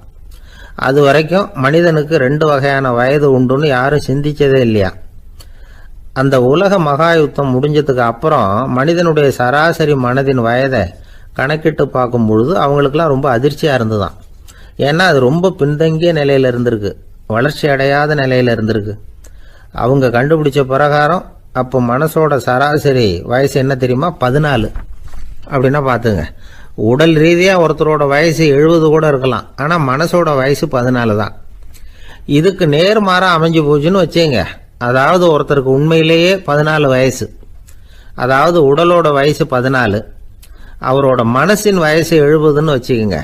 அது வரைக்கும் மனிதனுக்கு 2 வகையான வயது உண்டுன்னு யாரும் சிந்திச்சதே இல்லையா. அந்த உலக மகாயுத்தம் முடிஞ்சதுக்கு அப்புறம் மனிதனுடைய சராசரி மனதின் வயதை கணக்கிட்டு பார்க்கும் பொழுது அவங்களுக்கெல்லாம் ரொம்ப அதிர்ச்சியாக இருந்துதான். ஏன்னா அது ரொம்ப பின்தங்கிய நிலையில் இருந்திருக்கு, வளர்ச்சி அடையாத நிலையில் இருந்திருக்கு. அவங்க கண்டுபிடிச்ச பிரகாரம் அப்போ மனசோட சராசரி வயசு என்ன தெரியுமா, 14. அப்படின்னா பார்த்துங்க, உடல் ரீதியாக ஒருத்தரோட வயசு 70 கூட இருக்கலாம், ஆனால் மனசோட வயசு 14 தான். இதுக்கு நேர்மாறாக அமைஞ்சு போச்சுன்னு வச்சுங்க. அதாவது ஒருத்தருக்கு உண்மையிலேயே 14 வயசு, அதாவது உடலோட வயசு 14, அவரோட மனசின் வயசு 70ன்னு வச்சுக்கோங்க.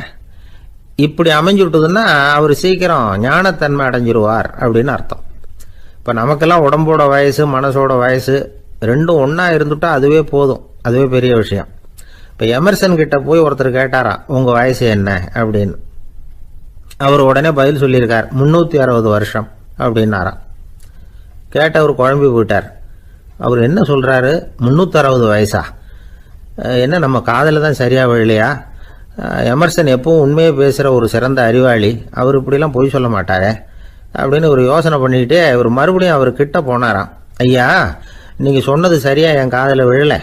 இப்படி அமைஞ்சுட்டுதுன்னா அவர் சீக்கிரம் ஞானத்தன்மை அடைஞ்சிருவார் அப்படின்னு அர்த்தம். இப்போ நமக்கெல்லாம் உடம்போட வயசு மனசோட வயசு ரெண்டும் ஒன்றா இருந்துட்டா அதுவே போதும், அதுவே பெரிய விஷயம். இப்போ எமர்சன் கிட்ட போய் ஒருத்தர் கேட்டாராம், உங்கள் வயசு என்ன அப்படின்னு. அவர் உடனே பதில் சொல்லியிருக்கார், 360 வருஷம் அப்படின்னாராம். கேட்டவர் குழம்பி போயிட்டார். அவர் என்ன சொல்கிறாரு, 360 வயசா, என்ன நம்ம காதில் தான் சரியாக விழலையா? எமர்சன் எப்பவும் உண்மையை பேசுகிற ஒரு சிறந்த அறிவாளி, அவர் இப்படிலாம் பொய் சொல்ல மாட்டாரே அப்படின்னு ஒரு யோசனை பண்ணிக்கிட்டே இவர் மறுபடியும் அவர் கிட்ட போனாராம். ஐயா நீங்கள் சொன்னது சரியாக என் காதில் விழலை,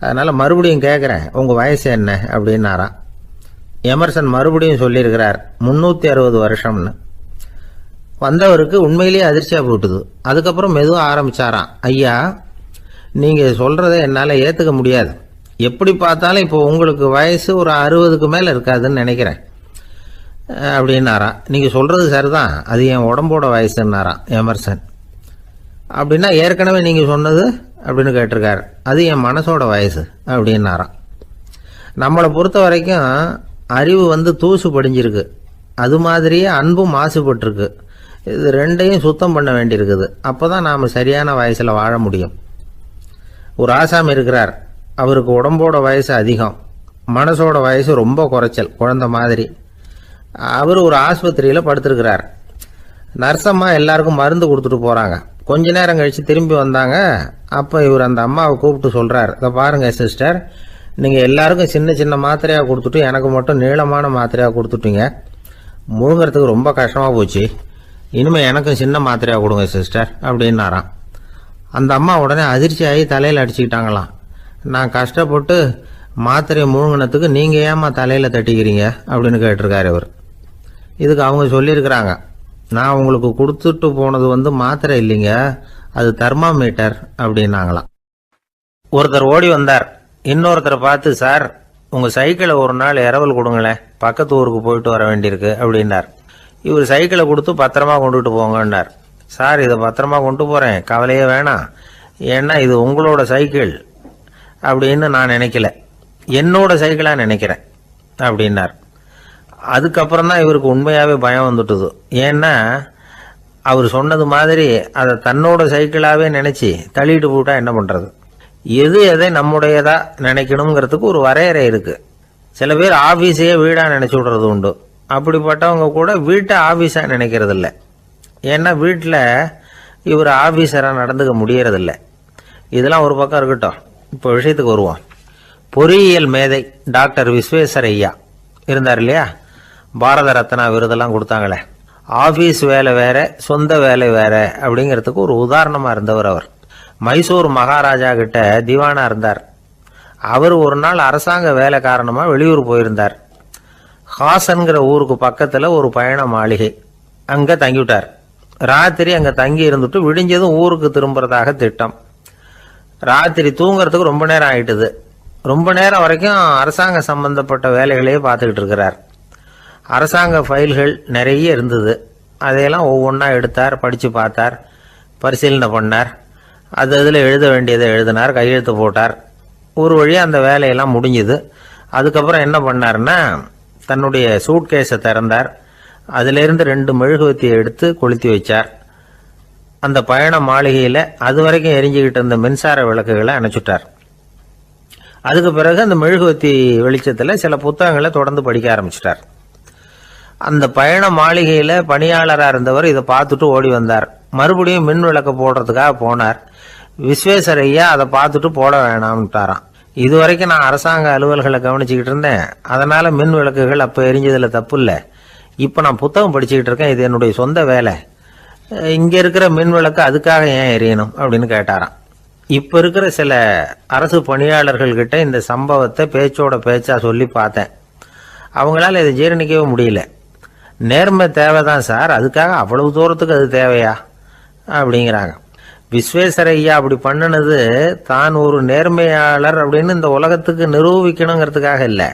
அதனால் மறுபடியும் கேட்குறேன், உங்கள் வயசு என்ன அப்படின்னாராம். எமர்சன் மறுபடியும் சொல்லியிருக்கிறார் 360 வருஷம்னு. வந்தவருக்கு உண்மையிலேயே அதிர்ச்சியாக போட்டுது. அதுக்கப்புறம் மெதுவாக ஆரம்பித்தாராம், ஐயா நீங்கள் சொல்கிறத என்னால் ஏற்றுக்க முடியாது, எப்படி பார்த்தாலும் இப்போ உங்களுக்கு வயசு ஒரு 60க்கு மேலே இருக்காதுன்னு நினைக்கிறேன் அப்படின்னாராம். நீங்கள் சொல்கிறது சரிதான், அது என் உடம்போட வயசுன்னாராம் எமர்சன். அப்படின்னா ஏற்கனவே நீங்கள் சொன்னது அப்படின்னு கேட்டிருக்காரு, அது என் மனசோட வயசு அப்படின்னாராம். நம்மளை பொறுத்த வரைக்கும் அறிவு தூசு படிஞ்சிருக்கு, அது மாதிரியே அன்பும் மாசுபட்டிருக்கு. இது ரெண்டையும் சுத்தம் பண்ண வேண்டியிருக்குது, அப்போ தான் நாம் சரியான வயசில் வாழ முடியும். ஒரு ஆசாமி இருக்கிறார், அவருக்கு உடம்போட வயசு அதிகம், மனசோட வயசு ரொம்ப குறைச்சல், குழந்தை மாதிரி. அவர் ஒரு ஆஸ்பத்திரியில் படுத்திருக்கிறார். நர்சம்மா எல்லாருக்கும் மருந்து கொடுத்துட்டு போகிறாங்க. கொஞ்ச நேரம் கழித்து திரும்பி வந்தாங்க. அப்போ இவர் அந்த அம்மாவை கூப்பிட்டு சொல்கிறார், இதை பாருங்கள் சிஸ்டர், நீங்கள் எல்லாருக்கும் சின்ன சின்ன மாத்திரையாக கொடுத்துட்டு எனக்கு மட்டும் நீளமான மாத்திரையாக கொடுத்துட்டீங்க, முழுங்கிறதுக்கு ரொம்ப கஷ்டமாக போச்சு, இனிமேல் எனக்கும் சின்ன மாத்திரையாக கொடுங்க சிஸ்டர் அப்படின்னாராம். அந்த அம்மா உடனே அதிர்ச்சியாகி தலையில் அடிச்சுக்கிட்டாங்களாம். நான் கஷ்டப்பட்டு மாத்திரையை முழுங்கினத்துக்கு நீங்கள் ஏமா தலையில் தட்டிக்கிறீங்க அப்படின்னு கேட்டிருக்காரு இவர். இதுக்கு அவங்க சொல்லியிருக்கிறாங்க, நான் உங்களுக்கு கொடுத்துட்டு போனது மாத்திரை இல்லைங்க, அது தெர்மாமீட்டர் அப்படின்னாங்களாம். ஒருத்தர் ஓடி வந்தார், இன்னொருத்தரை பார்த்து, சார் உங்கள் சைக்கிளை ஒரு நாள் இரவல் கொடுங்களேன், பக்கத்து ஊருக்கு போயிட்டு வர வேண்டியிருக்கு அப்படின்னார். இவர் சைக்கிளை கொடுத்து பத்திரமா கொண்டுட்டு போங்கன்னார். சார் இதை பத்திரமா கொண்டு போகிறேன், கவலையே வேணாம், ஏன்னா இது உங்களோட சைக்கிள் அப்படின்னு நான் நினைக்கல, என்னோட சைக்கிளாக நினைக்கிறேன் அப்படின்னார். அதுக்கப்புறம் தான் இவருக்கு உண்மையாகவே பயம் வந்துட்டுது. ஏன்னா அவர் சொன்னது மாதிரி அதை தன்னோட சைக்கிளாவே நினைச்சு தள்ளிட்டு போட்டா என்ன பண்றது? எது எதை நம்முடையதா நினைக்கணுங்கிறதுக்கு ஒரு வரையறை இருக்கு. சில பேர் ஆபீஸையே வீடா நினைச்சு விடுறது உண்டு. அப்படிப்பட்டவங்க கூட வீட்டை ஆபீஸா நினைக்கிறது இல்லை. ஏன்னா வீட்டில் இவர் ஆபீஸரா நடந்துக்க முடியறதில்லை. இதெல்லாம் ஒரு பக்கம் இருக்கட்டும். இப்போ விஷயத்துக்கு வருவோம். பொறியியல் மேதை டாக்டர் விஸ்வேஸ்வரய்யா இருந்தார் இல்லையா, பாரத ரத்னா விருதெல்லாம் கொடுத்தாங்களே. ஆபீஸ் வேலை வேற, சொந்த வேலை வேற அப்படிங்கிறதுக்கு ஒரு உதாரணமா இருந்தவர் அவர். மைசூர் மகாராஜா கிட்ட திவானா இருந்தார். அவர் ஒரு நாள் அரசாங்க வேலை காரணமா வெளியூர் போயிருந்தார். ஹாசன்கிற ஊருக்கு பக்கத்துல ஒரு பயண மாளிகை, அங்க தங்கிவிட்டார். ராத்திரி அங்க தங்கி இருந்துட்டு விடிஞ்சதும் ஊருக்கு திரும்புறதாக திட்டம். ராத்திரி தூங்குறதுக்கு ரொம்ப நேரம் ஆயிட்டுது. ரொம்ப நேரம் வரைக்கும் அரசாங்க சம்பந்தப்பட்ட வேலைகளையே பார்த்துக்கிட்டு இருக்கிறார். அரசாங்க ஃபைல்கள் நிறைய இருந்தது. அதையெல்லாம் ஒவ்வொன்றா எடுத்தார், படித்து பார்த்தார், பரிசீலனை பண்ணார். அதில் எழுத வேண்டியதை எழுதினார், கையெழுத்து போட்டார். ஒரு வழியாக அந்த வேலையெல்லாம் முடிஞ்சுது. அதுக்கப்புறம் என்ன பண்ணார்னா, தன்னுடைய சூட்கேஸை திறந்தார். அதிலிருந்து 2 மெழுகுவத்தியை எடுத்து கொளுத்தி வச்சார். அந்த பயண மாளிகையில் அது வரைக்கும் எரிஞ்சுக்கிட்டு இருந்த மின்சார விளக்குகளை அணைச்சுட்டார். அதுக்கு பிறகு அந்த மெழுகுவத்தி வெளிச்சத்தில் சில புத்தகங்களை தொடர்ந்து படிக்க ஆரம்பிச்சிட்டார். அந்த பயண மாளிகையில் பணியாளராக இருந்தவர் இதை பார்த்துட்டு ஓடி வந்தார். மறுபடியும் மின் விளக்கு போடுறதுக்காக போனார். விஸ்வேஸ்வரய்யா அதை பார்த்துட்டு போட வேணாம்ட்டாராம். இது வரைக்கும் நான் அரசாங்க அலுவல்களை கவனிச்சுக்கிட்டு இருந்தேன், அதனால மின் விளக்குகள் அப்போ எரிஞ்சதில் தப்பு இல்லை. இப்போ நான் புத்தகம் படிச்சுக்கிட்டு இருக்கேன், இது என்னுடைய சொந்த வேலை. இங்கே இருக்கிற மின் விளக்கு அதுக்காக ஏன் எரியணும் அப்படின்னு கேட்டாராம். இப்போ இருக்கிற சில அரசு பணியாளர்கள்கிட்ட இந்த சம்பவத்தை பேச்சோட பேச்சா சொல்லி பார்த்தேன். அவங்களால இதை ஜீரணிக்கவே முடியல. நேர்மை தேவைதான் சார், அதுக்காக அவ்வளவு தூரத்துக்கு அது தேவையா அப்படிங்கிறாங்க. விஸ்வேஸ்வரய்யா அப்படி பண்ணினது தான் ஒரு நேர்மையாளர் அப்படின்னு இந்த உலகத்துக்கு நிரூபிக்கணுங்கிறதுக்காக இல்லை.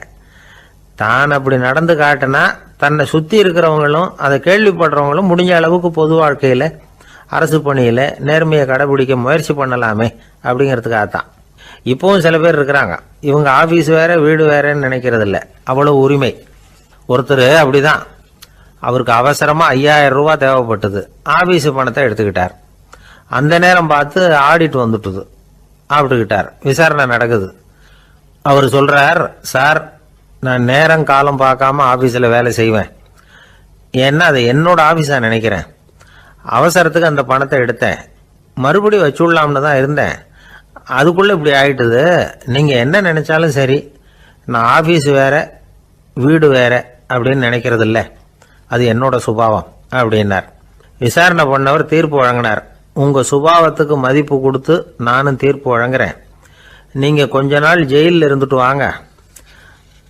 தான் அப்படி நடந்து காட்டினா தன்னை சுற்றி இருக்கிறவங்களும் அதை கேள்விப்படுறவங்களும் முடிஞ்ச அளவுக்கு பொது வாழ்க்கையில், அரசு பணியில் நேர்மையை கடைபிடிக்க முயற்சி பண்ணலாமே அப்படிங்கிறதுக்காகத்தான். இப்போவும் சில பேர் இருக்கிறாங்க, இவங்க ஆஃபீஸ் வேற வீடு வேறன்னு நினைக்கிறது இல்லை, அவ்வளோ உரிமை. ஒருத்தர் அப்படிதான், அவருக்கு அவசரமாக 5000 ரூபா தேவைப்பட்டது. ஆஃபீஸு பணத்தை எடுத்துக்கிட்டார். அந்த நேரம் பார்த்து ஆடிட் வந்துட்டுது. ஆப்பிட்டுக்கிட்டார். விசாரணை நடக்குது. அவர் சொல்றார், சார் நான் நேரம் காலம் பார்க்காம ஆஃபீஸில் வேலை செய்வேன். ஏன்னா அதை என்னோட ஆஃபீஸாக நினைக்கிறேன். அவசரத்துக்கு அந்த பணத்தை எடுத்தேன், மறுபடியும் வச்சுடலாம்னு தான் இருந்தேன். அதுக்குள்ளே இப்படி ஆயிட்டுது. நீங்கள் என்ன நினைச்சாலும் சரி, நான் ஆஃபீஸ் வேற வீடு வேற அப்படின்னு நினைக்கிறது இல்லை, அது என்னோட சுபாவம் அப்படின்னார். விசாரணை பண்ணவர் தீர்ப்பு வழங்கினார். உங்கள் சுபாவத்துக்கு மதிப்பு கொடுத்து நானும் தீர்ப்பு வழங்குறேன். நீங்கள் கொஞ்ச நாள் ஜெயிலில் இருந்துட்டு வாங்க,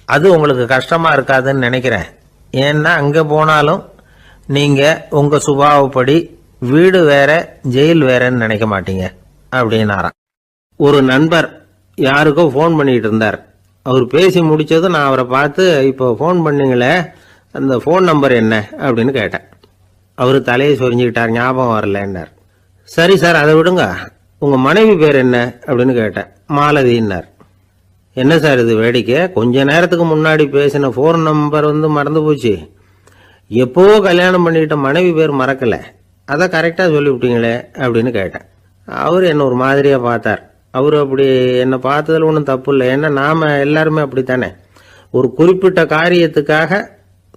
அது உங்களுக்கு கஷ்டமாக இருக்காதுன்னு நினைக்கிறேன். ஏன்னா அங்கே போனாலும் நீங்கள் உங்கள் சுபாவப்படி வீடு வேற ஜெயில் வேறன்னு நினைக்க மாட்டீங்க அப்படின்னாராம். ஒரு நண்பர் யாருக்கோ ஃபோன் பண்ணிட்டு இருந்தார். அவர் பேசி முடிச்சதும் நான் அவரை பார்த்து, இப்போ ஃபோன் பண்ணீங்களே அந்த ஃபோன் நம்பர் என்ன அப்படின்னு கேட்டேன். அவர் தலையை சொரிஞ்சுக்கிட்டார், ஞாபகம் வரலன்னார். சரி சார் அதை விடுங்க, உங்கள் மனைவி பேர் என்ன அப்படின்னு கேட்டேன். மாலதின்னார். என்ன சார் இது வேடிக்கை, கொஞ்ச நேரத்துக்கு முன்னாடி பேசின ஃபோன் நம்பர் மறந்து போச்சு. எப்போவோ கல்யாணம் பண்ணிக்கிட்ட மனைவி பேர் மறக்கலை, அதை கரெக்டாக சொல்லிவிட்டீங்களே அப்படின்னு கேட்டேன். அவர் என்ன ஒரு மாதிரியாக பார்த்தார். அவர் அப்படி என்னை பார்த்ததில் ஒன்றும் தப்பு இல்லை, ஏன்னா நாம் எல்லாருமே அப்படித்தானே. ஒரு குறிப்பிட்ட காரியத்துக்காக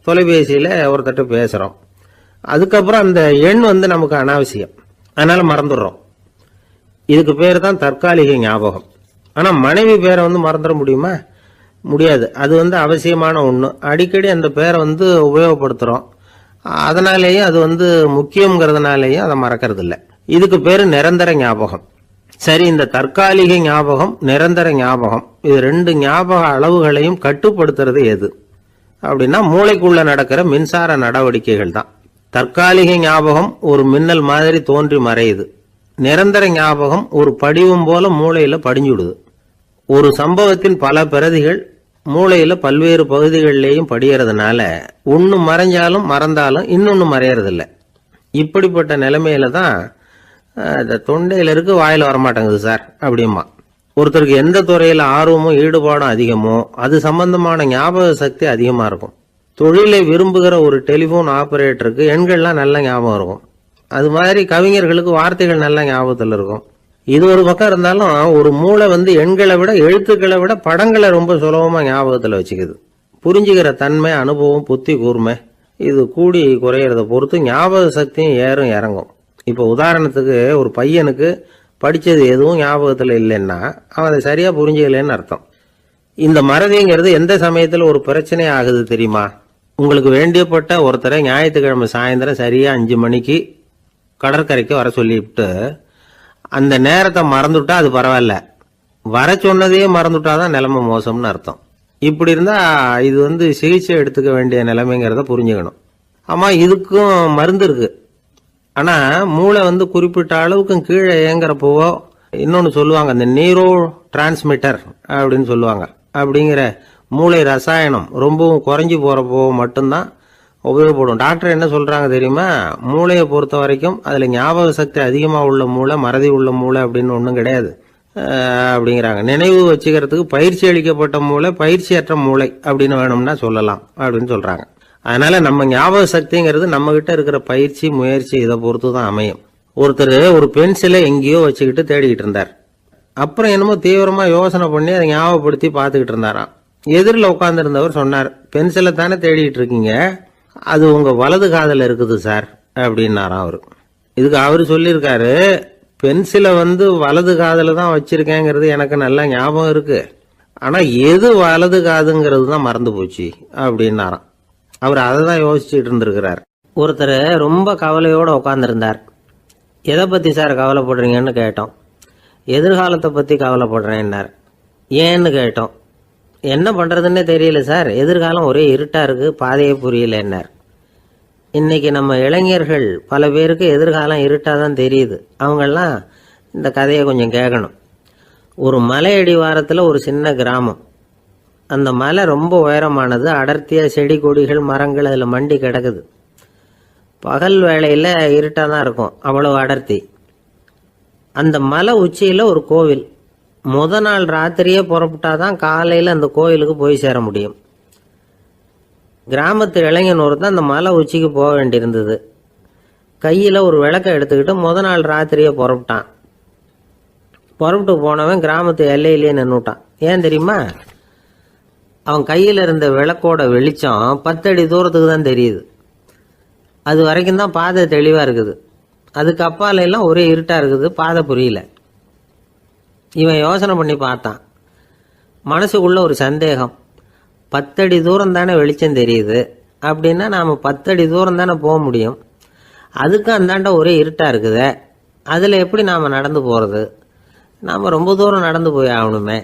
தொலைபேசியில் ஒருத்தட்ட பேசுகிறோம், அதுக்கப்புறம் அந்த எண் நமக்கு அனாவசியம், அதனால மறந்துடுறோம். இதுக்கு பேர் தான் தற்காலிக ஞாபகம். ஆனால் மனைவி பேரை மறந்துட முடியுமா? முடியாது. அது அவசியமான ஒன்று. அடிக்கடி அந்த பேரை உபயோகப்படுத்துகிறோம், அதனாலேயும் அது முக்கியங்கிறதுனாலேயும் அதை மறக்கிறது இல்லை. இதுக்கு பேர் நிரந்தர ஞாபகம். சரி, இந்த தற்காலிக ஞாபகம் நிரந்தர ஞாபகம் இது 2 ஞாபக அளவுகளையும் கட்டுப்படுத்துறது எது அப்படின்னா மூளைக்குள்ள நடக்கிற மின்சார நடவடிக்கைகள் தான். தற்காலிக ஞாபகம் ஒரு மின்னல் மாதிரி தோன்றி மறையுது. நிரந்தர ஞாபகம் ஒரு படிவம் போல மூளையில படிஞ்சுடுது. ஒரு சம்பவத்தின் பல பிரதிகள் மூளையில பல்வேறு பகுதிகளிலேயும் படியறதுனால ஒன்னு மறைஞ்சாலும் மறந்தாலும் இன்னொன்னு மறையறதில்லை. இப்படிப்பட்ட நிலைமையில தான் தொண்டையில இருக்கு, வாயில வரமாட்டேங்குது சார் அப்படிமா. ஒருத்தருக்கு எந்த துறையில ஆர்வமும் ஈடுபாடும் அதிகமோ அது சம்பந்தமான ஞாபக சக்தி அதிகமா இருக்கும். தொழிலை விரும்புகிற ஒரு டெலிபோன் ஆபரேட்டருக்கு எண்கள்லாம் நல்ல ஞாபகம் இருக்கும். அது மாதிரி கவிஞர்களுக்கு வார்த்தைகள் நல்லா ஞாபகத்தில் இருக்கும். இது ஒரு பக்கம் இருந்தாலும் ஒரு மூளை எண்களை விட எழுத்துக்களை விட படங்களை ரொம்ப சுலபமா ஞாபகத்தில் வச்சுக்குது. புரிஞ்சுக்கிற தன்மை, அனுபவம், புத்தி கூர்மை இது கூடி குறையிறத பொறுத்து ஞாபக சக்தியும் ஏறும் இறங்கும். இப்போ உதாரணத்துக்கு ஒரு பையனுக்கு படித்தது எதுவும் ஞாபகத்தில் இல்லைன்னா அவன் அதை சரியாக புரிஞ்சுக்கலன்னு அர்த்தம். இந்த மறதிங்கிறது எந்த சமயத்தில் ஒரு பிரச்சனை ஆகுது தெரியுமா? உங்களுக்கு வேண்டியப்பட்ட ஒருத்தரை ஞாயிற்றுக்கிழமை சாயந்தரம் சரியாக 5 மணிக்கு கடற்கரைக்கு வர சொல்லிவிட்டு அந்த நேரத்தை மறந்துவிட்டா அது பரவாயில்ல, வர சொன்னதையே மறந்துவிட்டாதான் நிலைமை மோசம்னு அர்த்தம். இப்படி இருந்தால் இது சிகிச்சை எடுத்துக்க வேண்டிய நிலைமைங்கிறத புரிஞ்சுக்கணும். ஆமாம், இதுக்கும் மருந்து இருக்கு. ஆனால் மூளை குறிப்பிட்ட அளவுக்கும் கீழே இயங்குறப்போவோ இன்னொன்று சொல்லுவாங்க, இந்த நியூரோ டிரான்ஸ்மிட்டர் அப்படின்னு சொல்லுவாங்க. அப்படிங்கிற மூளை ரசாயனம் ரொம்பவும் குறைஞ்சி போகிறப்போ மட்டும்தான் உபயோகப்படும். டாக்டர் என்ன சொல்கிறாங்க தெரியுமா? மூளையை பொறுத்த வரைக்கும் அதில் ஞாபக சக்தி அதிகமாக உள்ள மூளை, மறதி உள்ள மூளை அப்படின்னு ஒன்றும் கிடையாது அப்படிங்கிறாங்க. நினைவு வச்சுக்கிறதுக்கு பயிற்சி அளிக்கப்பட்ட மூளை, பயிற்சியற்ற மூளை அப்படின்னு வேணும்னா சொல்லலாம் அப்படின்னு சொல்கிறாங்க. அதனால நம்ம ஞாபக சக்திங்கிறது நம்ம கிட்ட இருக்கிற பயிற்சி, முயற்சி இதை பொறுத்து தான் அமையும். ஒருத்தர் ஒரு பென்சிலை எங்கேயோ வச்சுக்கிட்டு தேடிக்கிட்டு இருந்தார். அப்புறம் என்னமோ தீவிரமா யோசனை பண்ணி அதை ஞாபகப்படுத்தி பார்த்துக்கிட்டு இருந்தாராம். எதிரில் உட்காந்துருந்தவர் சொன்னார், பென்சிலை தானே தேடிக்கிட்டு இருக்கீங்க, அது உங்க வலது காதில் இருக்குது சார் அப்படின்னாராம் அவரு. இதுக்கு அவரு சொல்லியிருக்காரு, பென்சிலை வலது காதில் தான் வச்சிருக்கேங்கிறது எனக்கு நல்லா ஞாபகம் இருக்கு, ஆனா எது வலது காதுங்கிறது தான் மறந்து போச்சு அப்படின்னாராம். அவர் அதை தான் யோசிச்சுட்டு இருந்திருக்கிறார். ஒருத்தர் ரொம்ப கவலையோட உட்காந்துருந்தார். எதை பத்தி சார் கவலைப்படுறீங்கன்னு கேட்டோம். எதிர்காலத்தை பத்தி கவலைப்படுறேன்னார். ஏன்னு கேட்டோம். என்ன பண்றதுன்னே தெரியல சார், எதிர்காலம் ஒரே இருட்டா இருக்கு, பாதையே புரியலன்னார். இன்னைக்கு நம்ம இளைஞர்கள் பல பேருக்கு எதிர்காலம் இருட்டா தான் தெரியுது. அவங்கெல்லாம் இந்த கதையை கொஞ்சம் கேட்கணும். ஒரு மலை அடிவாரத்தில் ஒரு சின்ன கிராமம். அந்த மலை ரொம்ப உயரமானது, அடர்த்தியா செடி கொடிகள் மரங்கள் அதில் மண்டி கிடக்குது. பகல் வேளையில் இருட்டாக தான் இருக்கும், அவ்வளவு அடர்த்தி. அந்த மலை உச்சியில் ஒரு கோவில். நாள் ராத்திரியே புறப்பட்டாதான் காலையில் அந்த கோயிலுக்கு போய் சேர முடியும். கிராமத்து இளைஞன் ஒருத்தன் அந்த மலை உச்சிக்கு போக வேண்டியிருந்தது. கையில் ஒரு விளக்கை எடுத்துக்கிட்டு நாள் ராத்திரியே புறப்பட்டான். புறப்பட்டு போனவன் கிராமத்து எல்லையிலேயே நின்றுட்டான். ஏன் தெரியுமா? அவன் கையில் இருந்த விளக்கோட வெளிச்சம் 10 அடி தூரத்துக்கு தான் தெரியுது. அது வரைக்கும் தான் பாதை தெளிவாக இருக்குது. அதுக்கு அப்பால எல்லாம் ஒரே இருட்டாக இருக்குது, பாதை புரியல. இவன் யோசனை பண்ணி பார்த்தான். மனசுக்குள்ள ஒரு சந்தேகம். 10 அடி தூரம் தானே வெளிச்சம் தெரியுது, அப்படின்னா நாம் 10 அடி தூரம் தானே போக முடியும். அதுக்கும் அந்தாண்ட ஒரே இருட்டாக இருக்குது, அதில் எப்படி நாம் நடந்து போகிறது? நாம் ரொம்ப தூரம் நடந்து போய் ஆகணுமே.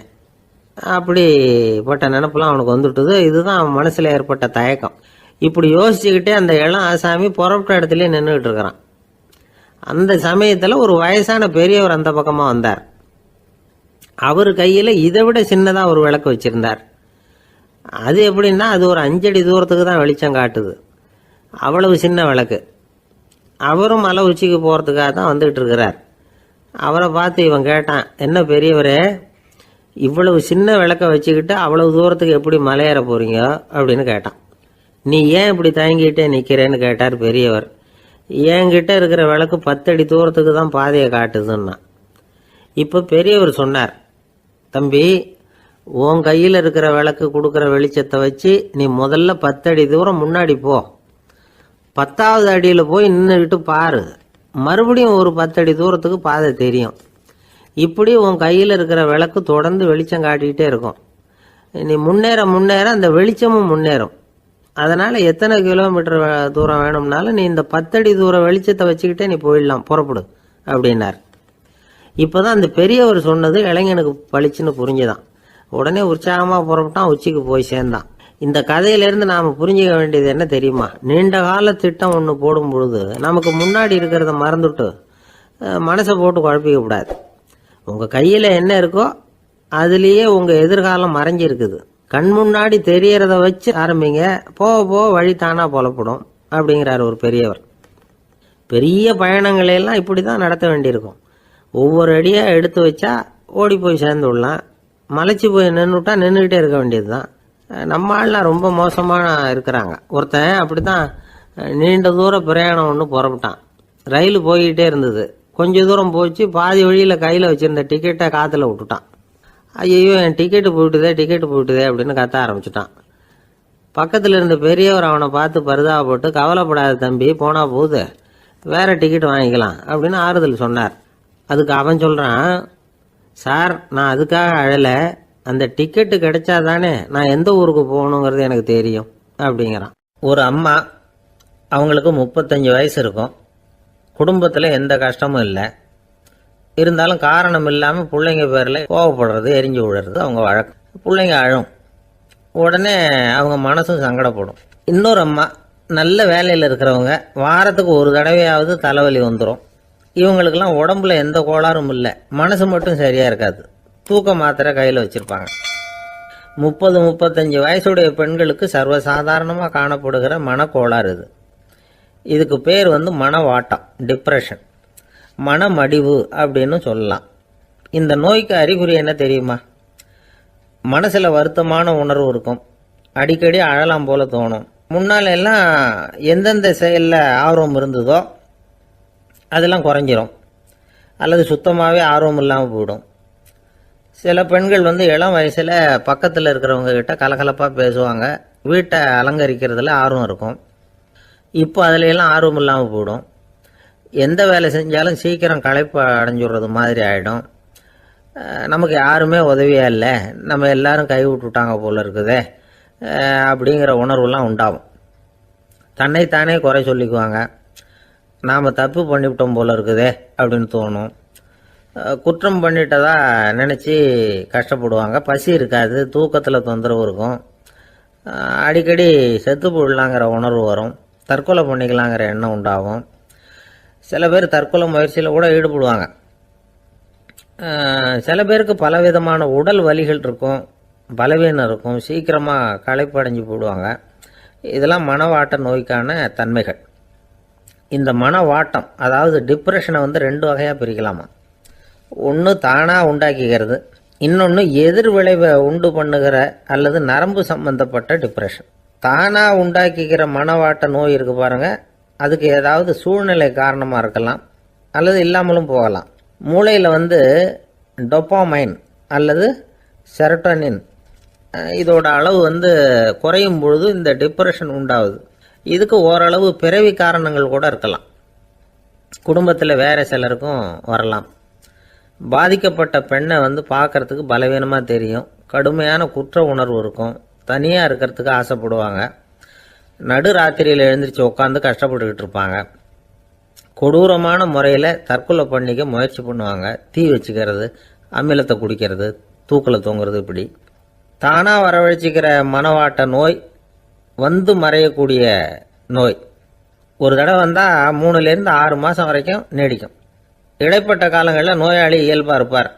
அப்படிப்பட்ட நினப்பெல்லாம் அவனுக்கு வந்துவிட்டது. இதுதான் அவன் மனசில் ஏற்பட்ட தயக்கம். இப்படி யோசிச்சுக்கிட்டே அந்த இளம் ஆசாமி புறப்பட்ட இடத்துலயே நின்றுகிட்டு இருக்கிறான். அந்த சமயத்தில் ஒரு வயசான பெரியவர் அந்த பக்கமாக வந்தார். அவர் கையில் இதை விட சின்னதாக ஒரு விளக்கு வச்சிருந்தார். அது எப்படின்னா அது ஒரு 5 அடி தூரத்துக்கு தான் வெளிச்சம் காட்டுது, அவ்வளவு சின்ன விளக்கு. அவரும் மலை உச்சிக்கு போகிறதுக்காக தான் வந்துகிட்டு இருக்கிறார். அவரை பார்த்து இவன் கேட்டான், என்ன பெரியவரே, இவ்வளவு சின்ன விளக்க வச்சுக்கிட்டு அவ்வளவு தூரத்துக்கு எப்படி மலையேற போறீங்க அப்படின்னு கேட்டான். நீ ஏன் இப்படி தயங்கிட்டே நிற்கிறேன்னு கேட்டார் பெரியவர். என்கிட்ட இருக்கிற விளக்கு 10 அடி தூரத்துக்கு தான் பாதையை காட்டுதுன்னா. இப்போ பெரியவர் சொன்னார், தம்பி, உன் கையில் இருக்கிற விளக்கு கொடுக்குற வெளிச்சத்தை வச்சு நீ முதல்ல 10 அடி தூரம் முன்னாடி போ, 10வது அடியில் போய் நின்றுக்கிட்டு பாரு, மறுபடியும் ஒரு 10 அடி தூரத்துக்கு பாதை தெரியும். இப்படி உன் கையில் இருக்கிற விளக்கு தொடர்ந்து வெளிச்சம் காட்டிக்கிட்டே இருக்கும். நீ முன்னேற முன்னேற அந்த வெளிச்சமும் முன்னேறும். அதனால எத்தனை கிலோமீட்டர் தூரம் வேணும்னாலும் நீ இந்த 10 அடி தூரம் வெளிச்சத்தை வச்சுக்கிட்டே நீ போயிடலாம், புறப்படு அப்படின்னார். இப்போதான் அந்த பெரியவர் சொன்னது இளைஞனுக்கு பளிச்சுன்னு புரிஞ்சுதான். உடனே உற்சாகமாக புறப்பட்டான், உச்சிக்கு போய் சேர்ந்தான். இந்த கதையிலேருந்து நாம் புரிஞ்சுக்க வேண்டியது என்ன தெரியுமா? நீண்ட கால திட்டம் ஒன்று போடும் பொழுது நமக்கு முன்னாடி இருக்கிறத மறந்துட்டு மனசை போட்டு குழப்பிக்க கூடாது. உங்கள் கையில் என்ன இருக்கோ அதுலேயே உங்கள் எதிர்காலம் மறைஞ்சிருக்குது. கண் முன்னாடி தெரியறத வச்சு ஆரம்பிங்க, போக போக வழி தானா புலப்படும் அப்படிங்கிறார் ஒரு பெரியவர். பெரிய பயணங்களையெல்லாம் இப்படி தான் நடத்த வேண்டியிருக்கும். ஒவ்வொரு அடியாக எடுத்து வச்சா ஓடி போய் சேர்ந்து விடலாம், மலைச்சி போய் நின்றுட்டா நின்றுக்கிட்டே இருக்க வேண்டியது தான். நம்ம ஆள்லாம் ரொம்ப மோசமாக இருக்கிறாங்க. ஒருத்தன் அப்படி தான் நீண்ட தூர பிரயாணம் ஒன்று புறப்பட்டான். ரயில் போய்கிட்டே இருந்தது. கொஞ்ச தூரம் போச்சு, பாதி வழியில் கையில் வச்சுருந்த டிக்கெட்டை காற்றுல விட்டுட்டான். ஐயோ, என் டிக்கெட்டு போயிட்டுதே அப்படின்னு கத்த ஆரம்பிச்சுட்டான். பக்கத்தில் இருந்த பெரியவர் அவனை பார்த்து பரிதாபப்பட்டு, கவலைப்படாத தம்பி, போனா போகுது, வேற டிக்கெட் வாங்கிக்கலாம் அப்படின்னு ஆறுதல் சொன்னார். அதுக்கு அவன் சொல்கிறான், சார், நான் அதுக்காக அழலை, அந்த டிக்கெட்டு கிடைச்சா தானே நான் எந்த ஊருக்கு போகணுங்கிறது எனக்கு தெரியும் அப்படிங்கிறான். ஒரு அம்மா, அவங்களுக்கு 35 வயசு இருக்கும், குடும்பத்தில் எந்த கஷ்டமும் இல்லை, இருந்தாலும் காரணம் இல்லாமல் பிள்ளைங்க பேரில் கோவப்படுறது, எரிஞ்சு விடுறது அவங்க வழக்கம். பிள்ளைங்க அழும், உடனே அவங்க மனசும் சங்கடப்படும். இன்னொரு அம்மா, நல்ல வேலையில் இருக்கிறவங்க, வாரத்துக்கு ஒரு தடவையாவது தலைவலி வந்துடும். இவங்களுக்கெல்லாம் உடம்புல எந்த கோளாறும் இல்லை, மனசு மட்டும் சரியாக இருக்காது, தூக்க மாத்திரை கையில் வச்சுருப்பாங்க. 30-35 வயசுடைய பெண்களுக்கு சர்வசாதாரணமாக காணப்படுகிற மனக்கோளாறு இது. இதுக்கு பேர் மனவாட்டம், டிப்ரெஷன், மனமடிவு அப்படின்னு சொல்லலாம். இந்த நோய்க்கு அறிகுறி என்ன தெரியுமா? மனசில் வருத்தமான உணர்வு இருக்கும், அடிக்கடி அழலாம் போல தோணும். முன்னால் எல்லாம் எந்தெந்த செயலில் ஆர்வம் இருந்ததோ அதெல்லாம் குறைஞ்சிரும், அல்லது சுத்தமாகவே ஆர்வம் இல்லாமல் போயிடும். சில பெண்கள் இளம் வயசில் பக்கத்தில் இருக்கிறவங்க கிட்ட கலகலப்பாக பேசுவாங்க, வீட்டை அலங்கரிக்கிறதுல ஆர்வம் இருக்கும். இப்போ அதில் எல்லாம் ஆர்வம் இல்லாமல் போயிடும். எந்த வேலை செஞ்சாலும் சீக்கிரம் களைப்பு அடைஞ்சுடுறது மாதிரி ஆகிடும். நமக்கு யாருமே உதவியாக இல்லை, நம்ம எல்லாரும் கை விட்டுட்டாங்க போல இருக்குதே அப்படிங்கிற உணர்வுலாம் உண்டாகும். தன்னைத்தானே குறை சொல்லிக்குவாங்க, நாம் தப்பு பண்ணிவிட்டோம் போல இருக்குதே அப்படின்னு தோணும். குற்றம் பண்ணிட்டதா நினச்சி கஷ்டப்படுவாங்க. பசி இருக்காது, தூக்கத்தில் தொந்தரவு இருக்கும், அடிக்கடி செத்து போடலாங்கிற உணர்வு வரும், தற்கொலை பண்ணிக்கலாங்கிற எண்ணம் உண்டாகும். சில பேர் தற்கொலை முயற்சியில் கூட ஈடுபடுவாங்க. சில பேருக்கு பலவிதமான உடல் வலிகள் இருக்கும், பலவீனம் இருக்கும், சீக்கிரமாக களைப்படைஞ்சு போடுவாங்க. இதெல்லாம் மனவாட்ட நோய்க்கான தன்மைகள். இந்த மனவாட்டம், அதாவது டிப்ரெஷனை 2 வகையாக பிரிக்கலாமா. ஒன்று தானாக உண்டாக்கிக்கிறது, இன்னொன்று எதிர் விளைவை உண்டு பண்ணுகிற அல்லது நரம்பு சம்பந்தப்பட்ட டிப்ரெஷன். தானாக உண்டாக்கிக்கிற மனவாட்ட நோய் இருக்கு பாருங்க, அதுக்கு ஏதாவது சூழ்நிலை காரணமாக இருக்கலாம், அல்லது இல்லாமலும் போகலாம். மூளையில் டொப்பாமைன் அல்லது செரட்டோனின் இதோட அளவு குறையும் பொழுது இந்த டிப்ரெஷன் உண்டாகுது. இதுக்கு ஓரளவு பிறவி காரணங்கள் கூட இருக்கலாம், குடும்பத்தில் வேற சிலருக்கும் வரலாம். பாதிக்கப்பட்ட பெண்ணை பார்க்கறதுக்கு பலவீனமாக தெரியும், கடுமையான குற்ற உணர்வு இருக்கும், தனியாக இருக்கிறதுக்கு ஆசைப்படுவாங்க, நடு ராத்திரியில் எழுந்திரிச்சு உட்காந்து கஷ்டப்பட்டுக்கிட்டு இருப்பாங்க, கொடூரமான முறையில் தற்கொலை பண்ணிக்க முயற்சி பண்ணுவாங்க, தீ வச்சுக்கிறது, அமிலத்தை குடிக்கிறது, தூக்கில் தொங்குறது. இப்படி தானாக வரவழைச்சிக்கிற மனவாட்ட நோய் மறையக்கூடிய நோய். ஒரு தடவை வந்தால் 3லேருந்து 6 மாதம் வரைக்கும் நீடிக்கும். இடைப்பட்ட காலங்களில் நோயாளி இயல்பாக இருப்பார்.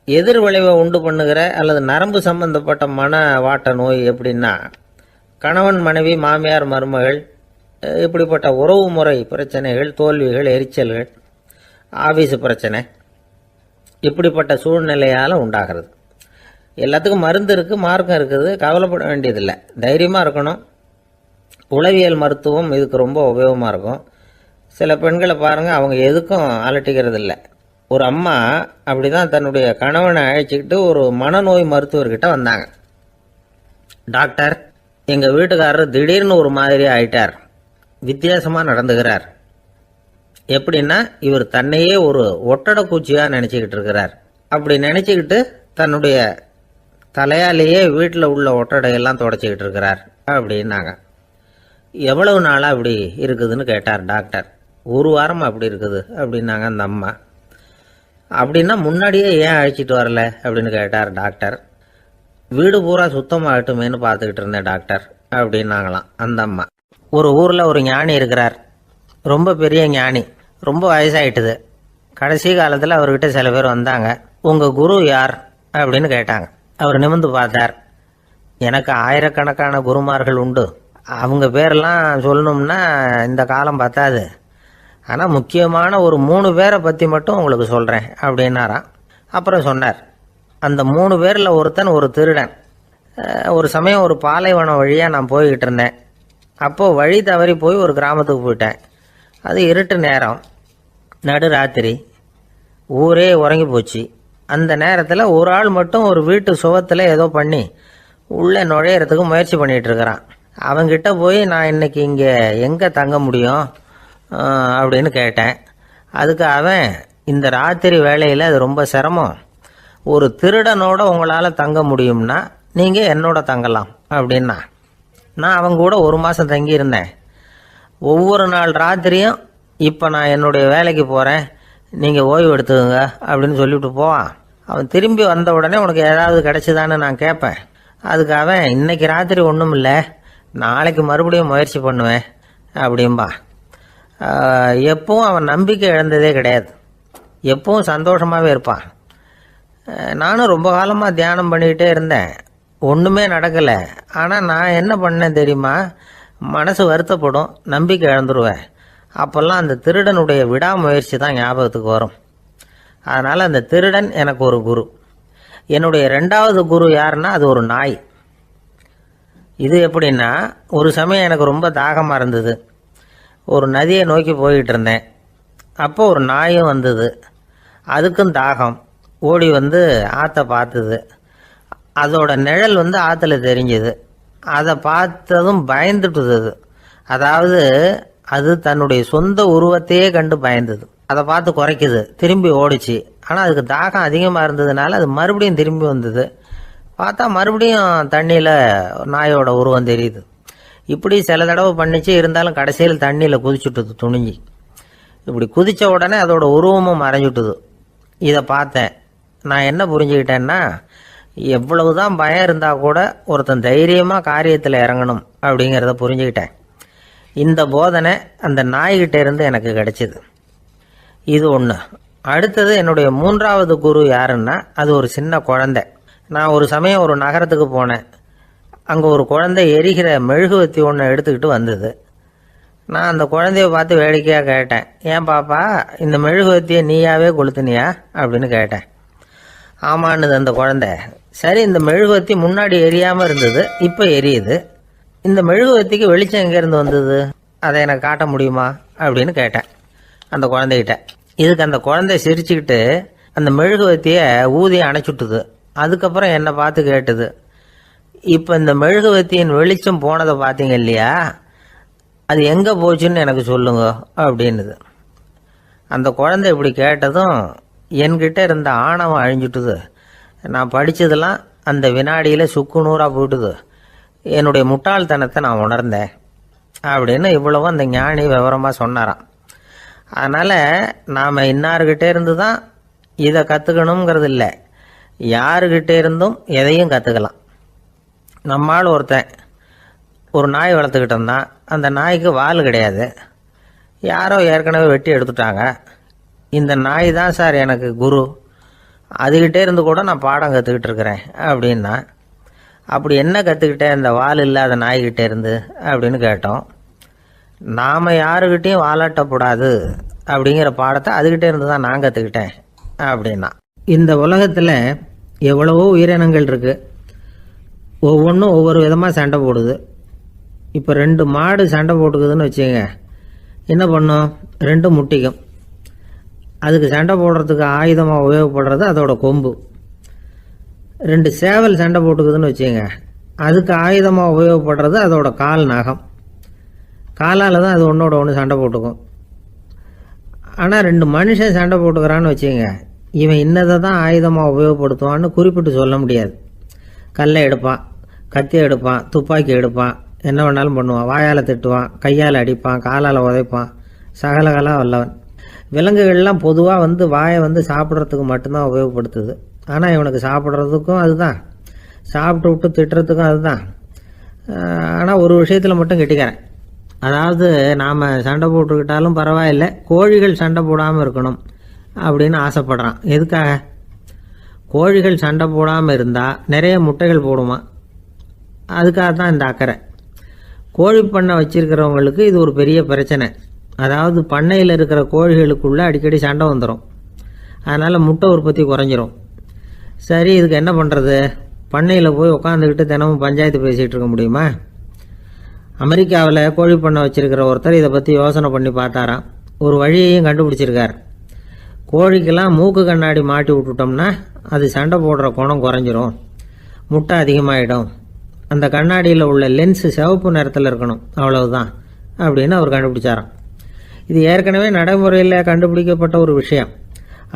எதிர் விளைவை உண்டு பண்ணுகிற அல்லது நரம்பு சம்பந்தப்பட்ட மனவாட்ட நோய் எப்படின்னா, கணவன் மனைவி, மாமியார் மருமகள், இப்படிப்பட்ட உறவு முறை பிரச்சனைகள், தோல்விகள், எரிச்சல்கள், ஆபீஸ் பிரச்சனை, இப்படிப்பட்ட சூழ்நிலையால் உண்டாகிறது. எல்லாத்துக்கும் மருந்து இருக்குது, மார்க்கம் இருக்குது, கவலைப்பட வேண்டியதில்லை, தைரியமாக இருக்கணும். உளவியல் மருத்துவம் இதுக்கு ரொம்ப உபயோகமாக இருக்கும். சில பெண்களை பாருங்கள், அவங்க எதுக்கும் அலட்டிக்கிறது இல்லை. ஒரு அம்மா அப்படி தான் தன்னுடைய கணவனை அழைச்சிக்கிட்டு ஒரு மனநோய் மருத்துவர்கிட்ட வந்தாங்க. டாக்டர், எங்கள் வீட்டுக்காரர் திடீர்னு ஒரு மாதிரி ஆயிட்டார், வித்தியாசமாக நடந்துகிறார். எப்படின்னா, இவர் தன்னையே ஒரு ஒட்டடை பூச்சியாக நினச்சிக்கிட்டு இருக்கிறார். அப்படி நினச்சிக்கிட்டு தன்னுடைய தலையாலேயே வீட்டில் உள்ள ஒட்டடையெல்லாம் தொடச்சிக்கிட்டு இருக்கிறார் அப்படின்னாங்க. எவ்வளவு நாளாக அப்படி இருக்குதுன்னு கேட்டார் டாக்டர். 1 வாரமாக அப்படி இருக்குது அப்படின்னாங்க அந்த அம்மா. அப்படின்னா முன்னாடியே ஏன் அழைச்சிட்டு வரல அப்படின்னு கேட்டார் டாக்டர். வீடு பூரா சுத்தமாகட்டுமேனு பார்த்துக்கிட்டு இருந்தேன் டாக்டர் அப்படின்னாங்களாம் அந்த அம்மா. ஒரு ஊரில் ஒரு ஞானி இருக்கிறார், ரொம்ப பெரிய ஞானி, ரொம்ப வயசாயிட்டுது. கடைசி காலத்தில் அவர்கிட்ட சில பேர் வந்தாங்க. உங்கள் குரு யார் அப்படின்னு கேட்டாங்க. அவர் நிமிர்ந்து பார்த்தார். எனக்கு ஆயிரக்கணக்கான குருமார்கள் உண்டு, அவங்க பேரெல்லாம் சொல்லணும்னா இந்த காலம் பத்தாது, ஆனால் முக்கியமான ஒரு 3 பேரை பற்றி மட்டும் உங்களுக்கு சொல்கிறேன் அப்படின்னாராம். அப்புறம் சொன்னார், அந்த 3 பேரில் ஒருத்தன் ஒரு திருடன். ஒரு சமயம் ஒரு பாலைவனம் வழியாக நான் போய்கிட்டு இருந்தேன். அப்போது வழி தவறி போய் ஒரு கிராமத்துக்கு போயிட்டேன். அது இருட்டு நேரம், நடுராத்திரி, ஊரே உறங்கி போச்சு. அந்த நேரத்தில் ஒரு ஆள் மட்டும் ஒரு வீட்டு சுவத்தில் ஏதோ பண்ணி உள்ளே நுழையிறதுக்கு முயற்சி பண்ணிகிட்டு இருக்கிறான். அவங்கிட்ட போய் நான் இன்னைக்கு இங்கே எங்கே தங்க முடியும் அப்படின்னு கேட்டேன். அதுக்கு அவன், இந்த ராத்திரி வேளையில் அது ரொம்ப சிரமம், ஒரு திருடனோட உங்களால் தங்க முடியும்னா நீங்கள் என்னோட தங்கலாம் அப்படின்னா. நான் அவங்க கூட 1 மாதம் தங்கியிருந்தேன். ஒவ்வொரு நாள் ராத்திரியும் இப்போ நான் என்னுடைய வேலைக்கு போகிறேன், நீங்கள் ஓய்வு எடுத்துக்கோங்க அப்படின்னு சொல்லிவிட்டு போவான். அவன் திரும்பி வந்த உடனே உனக்கு ஏதாவது கிடைச்சிதான்னு நான் கேட்பேன். அதுக்கு அவன், இன்னைக்கு ராத்திரி ஒன்றும் இல்லை, நாளைக்கு மறுபடியும் முயற்சி பண்ணுவேன் அப்படின்பா. எப்பவும் அவன் நம்பிக்கை இழந்ததே கிடையாது, எப்பவும் சந்தோஷமாகவே இருப்பான். நானும் ரொம்ப காலமாக தியானம் பண்ணிக்கிட்டே இருந்தேன், ஒன்றுமே நடக்கலை. ஆனால் நான் என்ன பண்ணேன் தெரியுமா, மனசு வருத்தப்படும், நம்பிக்கை இழந்துருவேன். அப்போல்லாம் அந்த திருடனுடைய விடாமுயற்சி தான் ஞாபகத்துக்கு வரும். அதனால் அந்த திருடன் எனக்கு ஒரு குரு. என்னுடைய 2வது குரு யாருன்னா அது ஒரு நாய். இது எப்படின்னா, ஒரு சமயம் எனக்கு ரொம்ப தாகமாக இருந்தது. ஒரு நதியை நோக்கி போயிட்டு இருந்தேன். அப்போ ஒரு நாயும் வந்தது, அதுக்கும் தாகம். ஓடி வந்து ஆற்றை பார்த்தது. அதோட நிழல் வந்து ஆற்றுல தெரிஞ்சுது. அதை பார்த்ததும் பயந்துட்டுது. அதாவது அது தன்னுடைய சொந்த உருவத்தையே கண்டு பயந்தது. அதை பார்த்து குறைக்குது, திரும்பி ஓடிச்சு. ஆனால் அதுக்கு தாகம் அதிகமாக இருந்ததுனால அது மறுபடியும் திரும்பி வந்தது. பார்த்தா மறுபடியும் தண்ணியில் நாயோட உருவம் தெரியுது. இப்படி சில தடவை பண்ணிச்சு. இருந்தாலும் கடைசியில் தண்ணியில் குதிச்சுட்டுது துணிஞ்சி. இப்படி குதித்த உடனே அதோட உருவமும் மறைஞ்சுட்டுது. இதை பார்த்தேன். நான் என்ன புரிஞ்சுக்கிட்டேன்னா, எவ்வளவுதான் பயம் இருந்தால் கூட ஒருத்தன் தைரியமாக காரியத்தில் இறங்கணும் அப்படிங்கிறத புரிஞ்சுக்கிட்டேன். இந்த போதனை அந்த நாய்கிட்ட இருந்து எனக்கு கிடைச்சிது. இது ஒன்று. அடுத்தது என்னுடைய 3வது குரு யாருன்னா அது ஒரு சின்ன குழந்தை. நான் ஒரு சமயம் ஒரு நகரத்துக்கு போனேன். அங்கே ஒரு குழந்தை எரிகிற மெழுகுவத்தி ஒன்று எடுத்துக்கிட்டு வந்தது. நான் அந்த குழந்தைய பார்த்து வேடிக்கையாக கேட்டேன், ஏன் பாப்பா இந்த மெழுகுவத்தியை நீயாவே கொளுத்துனியா அப்படின்னு கேட்டேன். ஆமான்னுது அந்த குழந்தை. சரி, இந்த மெழுகுவத்தி முன்னாடி எரியாமல் இருந்தது, இப்போ எரியுது. இந்த மெழுகுவத்திக்கு வெளிச்சம் எங்கேருந்து வந்தது, அதை எனக்கு காட்ட முடியுமா அப்படின்னு கேட்டேன் அந்த குழந்தைகிட்ட. இதுக்கு அந்த குழந்தை சிரிச்சுக்கிட்டு அந்த மெழுகுவத்தியை ஊதி அணைச்சுட்டுது. அதுக்கப்புறம் என்னை பார்த்து கேட்டுது, இப்போ இந்த மெழுகுவத்தியின் வெளிச்சம் போனதை பார்த்தீங்க இல்லையா, அது எங்கே போச்சுன்னு எனக்கு சொல்லுங்க அப்படின்னுது. அந்த குழந்தை இப்படி கேட்டதும் என்கிட்ட இருந்த ஆணவம் அழிஞ்சுட்டுது. நான் படித்ததெல்லாம் அந்த வினாடியில் சுக்கு நூறாக போயிட்டுது. என்னுடைய முட்டாள்தனத்தை நான் உணர்ந்தேன் அப்படின்னு இவ்வளவும் அந்த ஞானி விவரமாக சொன்னாராம். அதனால் நாம் இன்னார்கிட்டே இருந்து தான் இதை கற்றுக்கணுங்கிறது இல்லை, யாருக்கிட்டே இருந்தும் எதையும் கற்றுக்கலாம். நம்மால் ஒருத்தன் ஒரு நாய் வளர்த்துக்கிட்டு இருந்தான். அந்த நாய்க்கு வால் கிடையாது, யாரோ ஏற்கனவே வெட்டி எடுத்துட்டாங்க. இந்த நாய் தான் சார் எனக்கு குரு, அதுகிட்டே இருந்து கூட நான் பாடம் கற்றுக்கிட்டு இருக்கிறேன் அப்படின்னா. அப்படி என்ன கற்றுக்கிட்டேன் இந்த வால் இல்லாத நாய்கிட்டே இருந்து அப்படின்னு கேட்டோம். நாம் யாருக்கிட்டையும் வாலாட்டக்கூடாது அப்படிங்கிற பாடத்தை அதுகிட்டே இருந்து தான் நான் கற்றுக்கிட்டேன் அப்படின்னா. இந்த உலகத்தில் எவ்வளவோ உயிரினங்கள் இருக்குது, ஒவ்வொன்றும் ஒவ்வொரு விதமாக சண்டை போடுது. இப்போ 2 மாடு சண்டை போட்டுக்குதுன்னு வச்சுங்க, என்ன பண்ணும், 2 முட்டிக்கும். அதுக்கு சண்டை போடுறதுக்கு ஆயுதமாக உபயோகப்படுறது அதோட கொம்பு. 2 சேவல் சண்டை போட்டுக்குதுன்னு வச்சுங்க, அதுக்கு ஆயுதமாக உபயோகப்படுறது அதோட கால் நகம். காலால் தான் அது ஒன்றோட ஒன்று சண்டை போட்டுக்கும். ஆனால் 2 மனுஷன் சண்டை போட்டுக்கிறான்னு வச்சுங்க, இவன் இன்னதை தான் ஆயுதமாக உபயோகப்படுத்துவான்னு குறிப்பிட்டு சொல்ல முடியாது. கல்லை எடுப்பான், கத்தி எடுப்பான், துப்பாக்கி எடுப்பான், என்ன வேணாலும் பண்ணுவான். வாயால் திட்டுவான், கையால் அடிப்பான், காலால் உதைப்பான், சகலகலாக வல்லவன். விலங்குகள்லாம் பொதுவாக வாயை சாப்பிட்றதுக்கு மட்டும்தான் உபயோகப்படுத்துது. ஆனால் இவனுக்கு சாப்பிட்றதுக்கும் அதுதான், சாப்பிட்டு விட்டு திட்டுறதுக்கும் அதுதான். ஆனால் ஒரு விஷயத்தில் மட்டும் கெட்டிக்கிறேன். அதாவது நாம் சண்டை போட்டுக்கிட்டாலும் பரவாயில்லை, கோழிகள் சண்டை போடாமல் இருக்கணும் அப்படின்னு ஆசைப்படுறான். எதுக்காக? கோழிகள் சண்டை போடாமல் இருந்தால் நிறைய முட்டைகள் போடுமா, அதுக்காக தான் இந்த அக்கறை. கோழி பண்ணை வச்சிருக்கிறவங்களுக்கு இது ஒரு பெரிய பிரச்சனை. அதாவது பண்ணையில் இருக்கிற கோழிகளுக்குள்ளே அடிக்கடி சண்டை வந்துடும், அதனால் முட்டை உற்பத்தி குறைஞ்சிரும். சரி, இதுக்கு என்ன பண்ணுறது? பண்ணையில் போய் உட்காந்துக்கிட்டு தினமும் பஞ்சாயத்து பேசிகிட்டு இருக்க முடியுமா? அமெரிக்காவில் கோழி பண்ணை வச்சிருக்கிற ஒருத்தர் இதை பற்றி யோசனை பண்ணி பார்த்தாராம். ஒரு வழியையும் கண்டுபிடிச்சிருக்கார். கோழிக்கெல்லாம் மூக்கு கண்ணாடி மாட்டி விட்டுட்டோம்னா அது சண்டை போடுற குணம் குறைஞ்சிரும், முட்டை அதிகமாகிடும். அந்த கண்ணாடியில் உள்ள லென்ஸு சிவப்பு நிறத்தில் இருக்கணும், அவ்வளவுதான் அப்படின்னு அவர் கண்டுபிடிச்சாராம். இது ஏற்கனவே நடைமுறையில் கண்டுபிடிக்கப்பட்ட ஒரு விஷயம்.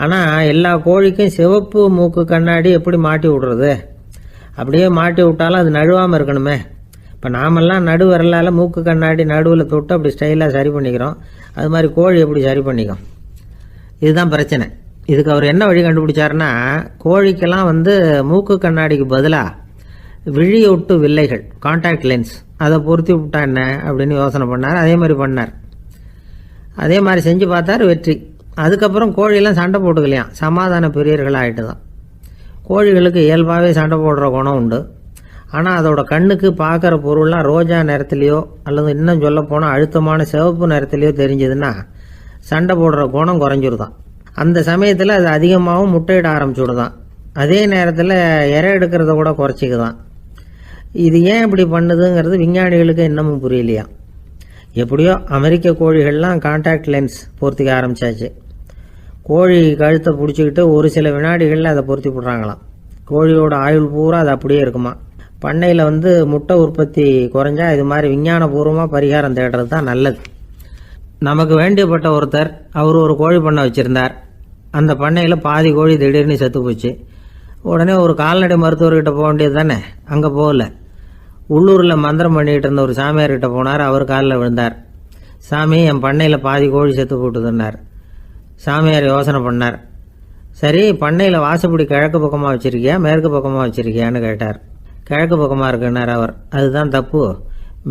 ஆனால் எல்லா கோழிக்கும் சிவப்பு மூக்கு கண்ணாடி எப்படி மாட்டி விடுறது? அப்படியே மாட்டி விட்டாலும் அது நழுவாமல் இருக்கணுமே. இப்போ நாமெல்லாம் நடு வரலால் மூக்கு கண்ணாடி நடுவில் தொட்டு அப்படி ஸ்டைலாக சரி பண்ணிக்கிறோம். அது மாதிரி கோழி எப்படி சரி பண்ணிக்கும்? இதுதான் பிரச்சனை. இதுக்கு அவர் என்ன வழி கண்டுபிடிச்சாருன்னா, கோழிக்கெல்லாம் மூக்கு கண்ணாடிக்கு பதிலாக விழியொட்டு வில்லைகள், கான்டாக்ட் லென்ஸ், அதை பொருத்தி விட்டா என்ன அப்படின்னு யோசனை பண்ணார். அதே மாதிரி பண்ணார். அதே மாதிரி செஞ்சு பார்த்தார், வெற்றி. அதுக்கப்புறம் கோழியெல்லாம் சண்டை போட்டுக்கலையாம், சமாதான பிரியர்கள் ஆகிட்டு தான். கோழிகளுக்கு இயல்பாகவே சண்டை போடுற குணம் உண்டு. ஆனால் அதோட கண்ணுக்கு பார்க்குற பொருள்லாம் ரோஜா நிறத்துலையோ அல்லது இன்னும் சொல்ல போனால் அழுத்தமான சிவப்பு நிறத்துலையோ தெரிஞ்சதுன்னா சண்டை போடுற குணம் குறைஞ்சிருதான். அந்த சமயத்தில் அது அதிகமாகவும் முட்டையிட ஆரம்பிச்சுடுதான். அதே நேரத்தில் இறை எடுக்கிறத கூட குறைச்சிக்குதான். இது ஏன் இப்படி பண்ணுதுங்கிறது விஞ்ஞானிகளுக்கு இன்னமும் புரியலையா. எப்படியோ அமெரிக்க கோழிகள்லாம் கான்டாக்ட் லென்ஸ் பொருத்திக்க ஆரம்பித்தாச்சு. கோழி கழுத்தை பிடிச்சிக்கிட்டு ஒரு சில வினாடிகளில் அதை பொருத்தி விட்றாங்களாம். கோழியோட ஆயுள் பூரா அது அப்படியே இருக்குமா. பண்ணையில் முட்டை உற்பத்தி குறைஞ்சா இது மாதிரி விஞ்ஞானபூர்வமாக பரிகாரம் தேடுறது தான் நல்லது. நமக்கு வேண்டியப்பட்ட ஒருத்தர், அவர் ஒரு கோழி பண்ணை வச்சுருந்தார். அந்த பண்ணையில் பாதி கோழி திடீர்னு செத்து போச்சு. உடனே ஒரு கால்நடை மருத்துவர்கிட்ட போக வேண்டியது தானே. அங்கே போகல. உள்ளூரில் மந்திரம் பண்ணிகிட்டு இருந்த ஒரு சாமியார்கிட்ட போனார். அவர் காலில் விழுந்தார். சாமி, என் பண்ணையில் பாதி கோழி செத்து போட்டுதுன்னார். சாமியார் யோசனை பண்ணார். சரி, பண்ணையில் வாசப்படி கிழக்கு பக்கமாக வச்சுருக்கியா மேற்கு பக்கமாக வச்சுருக்கியான்னு கேட்டார். கிழக்கு பக்கமாக இருக்குன்னார் அவர். அதுதான் தப்பு,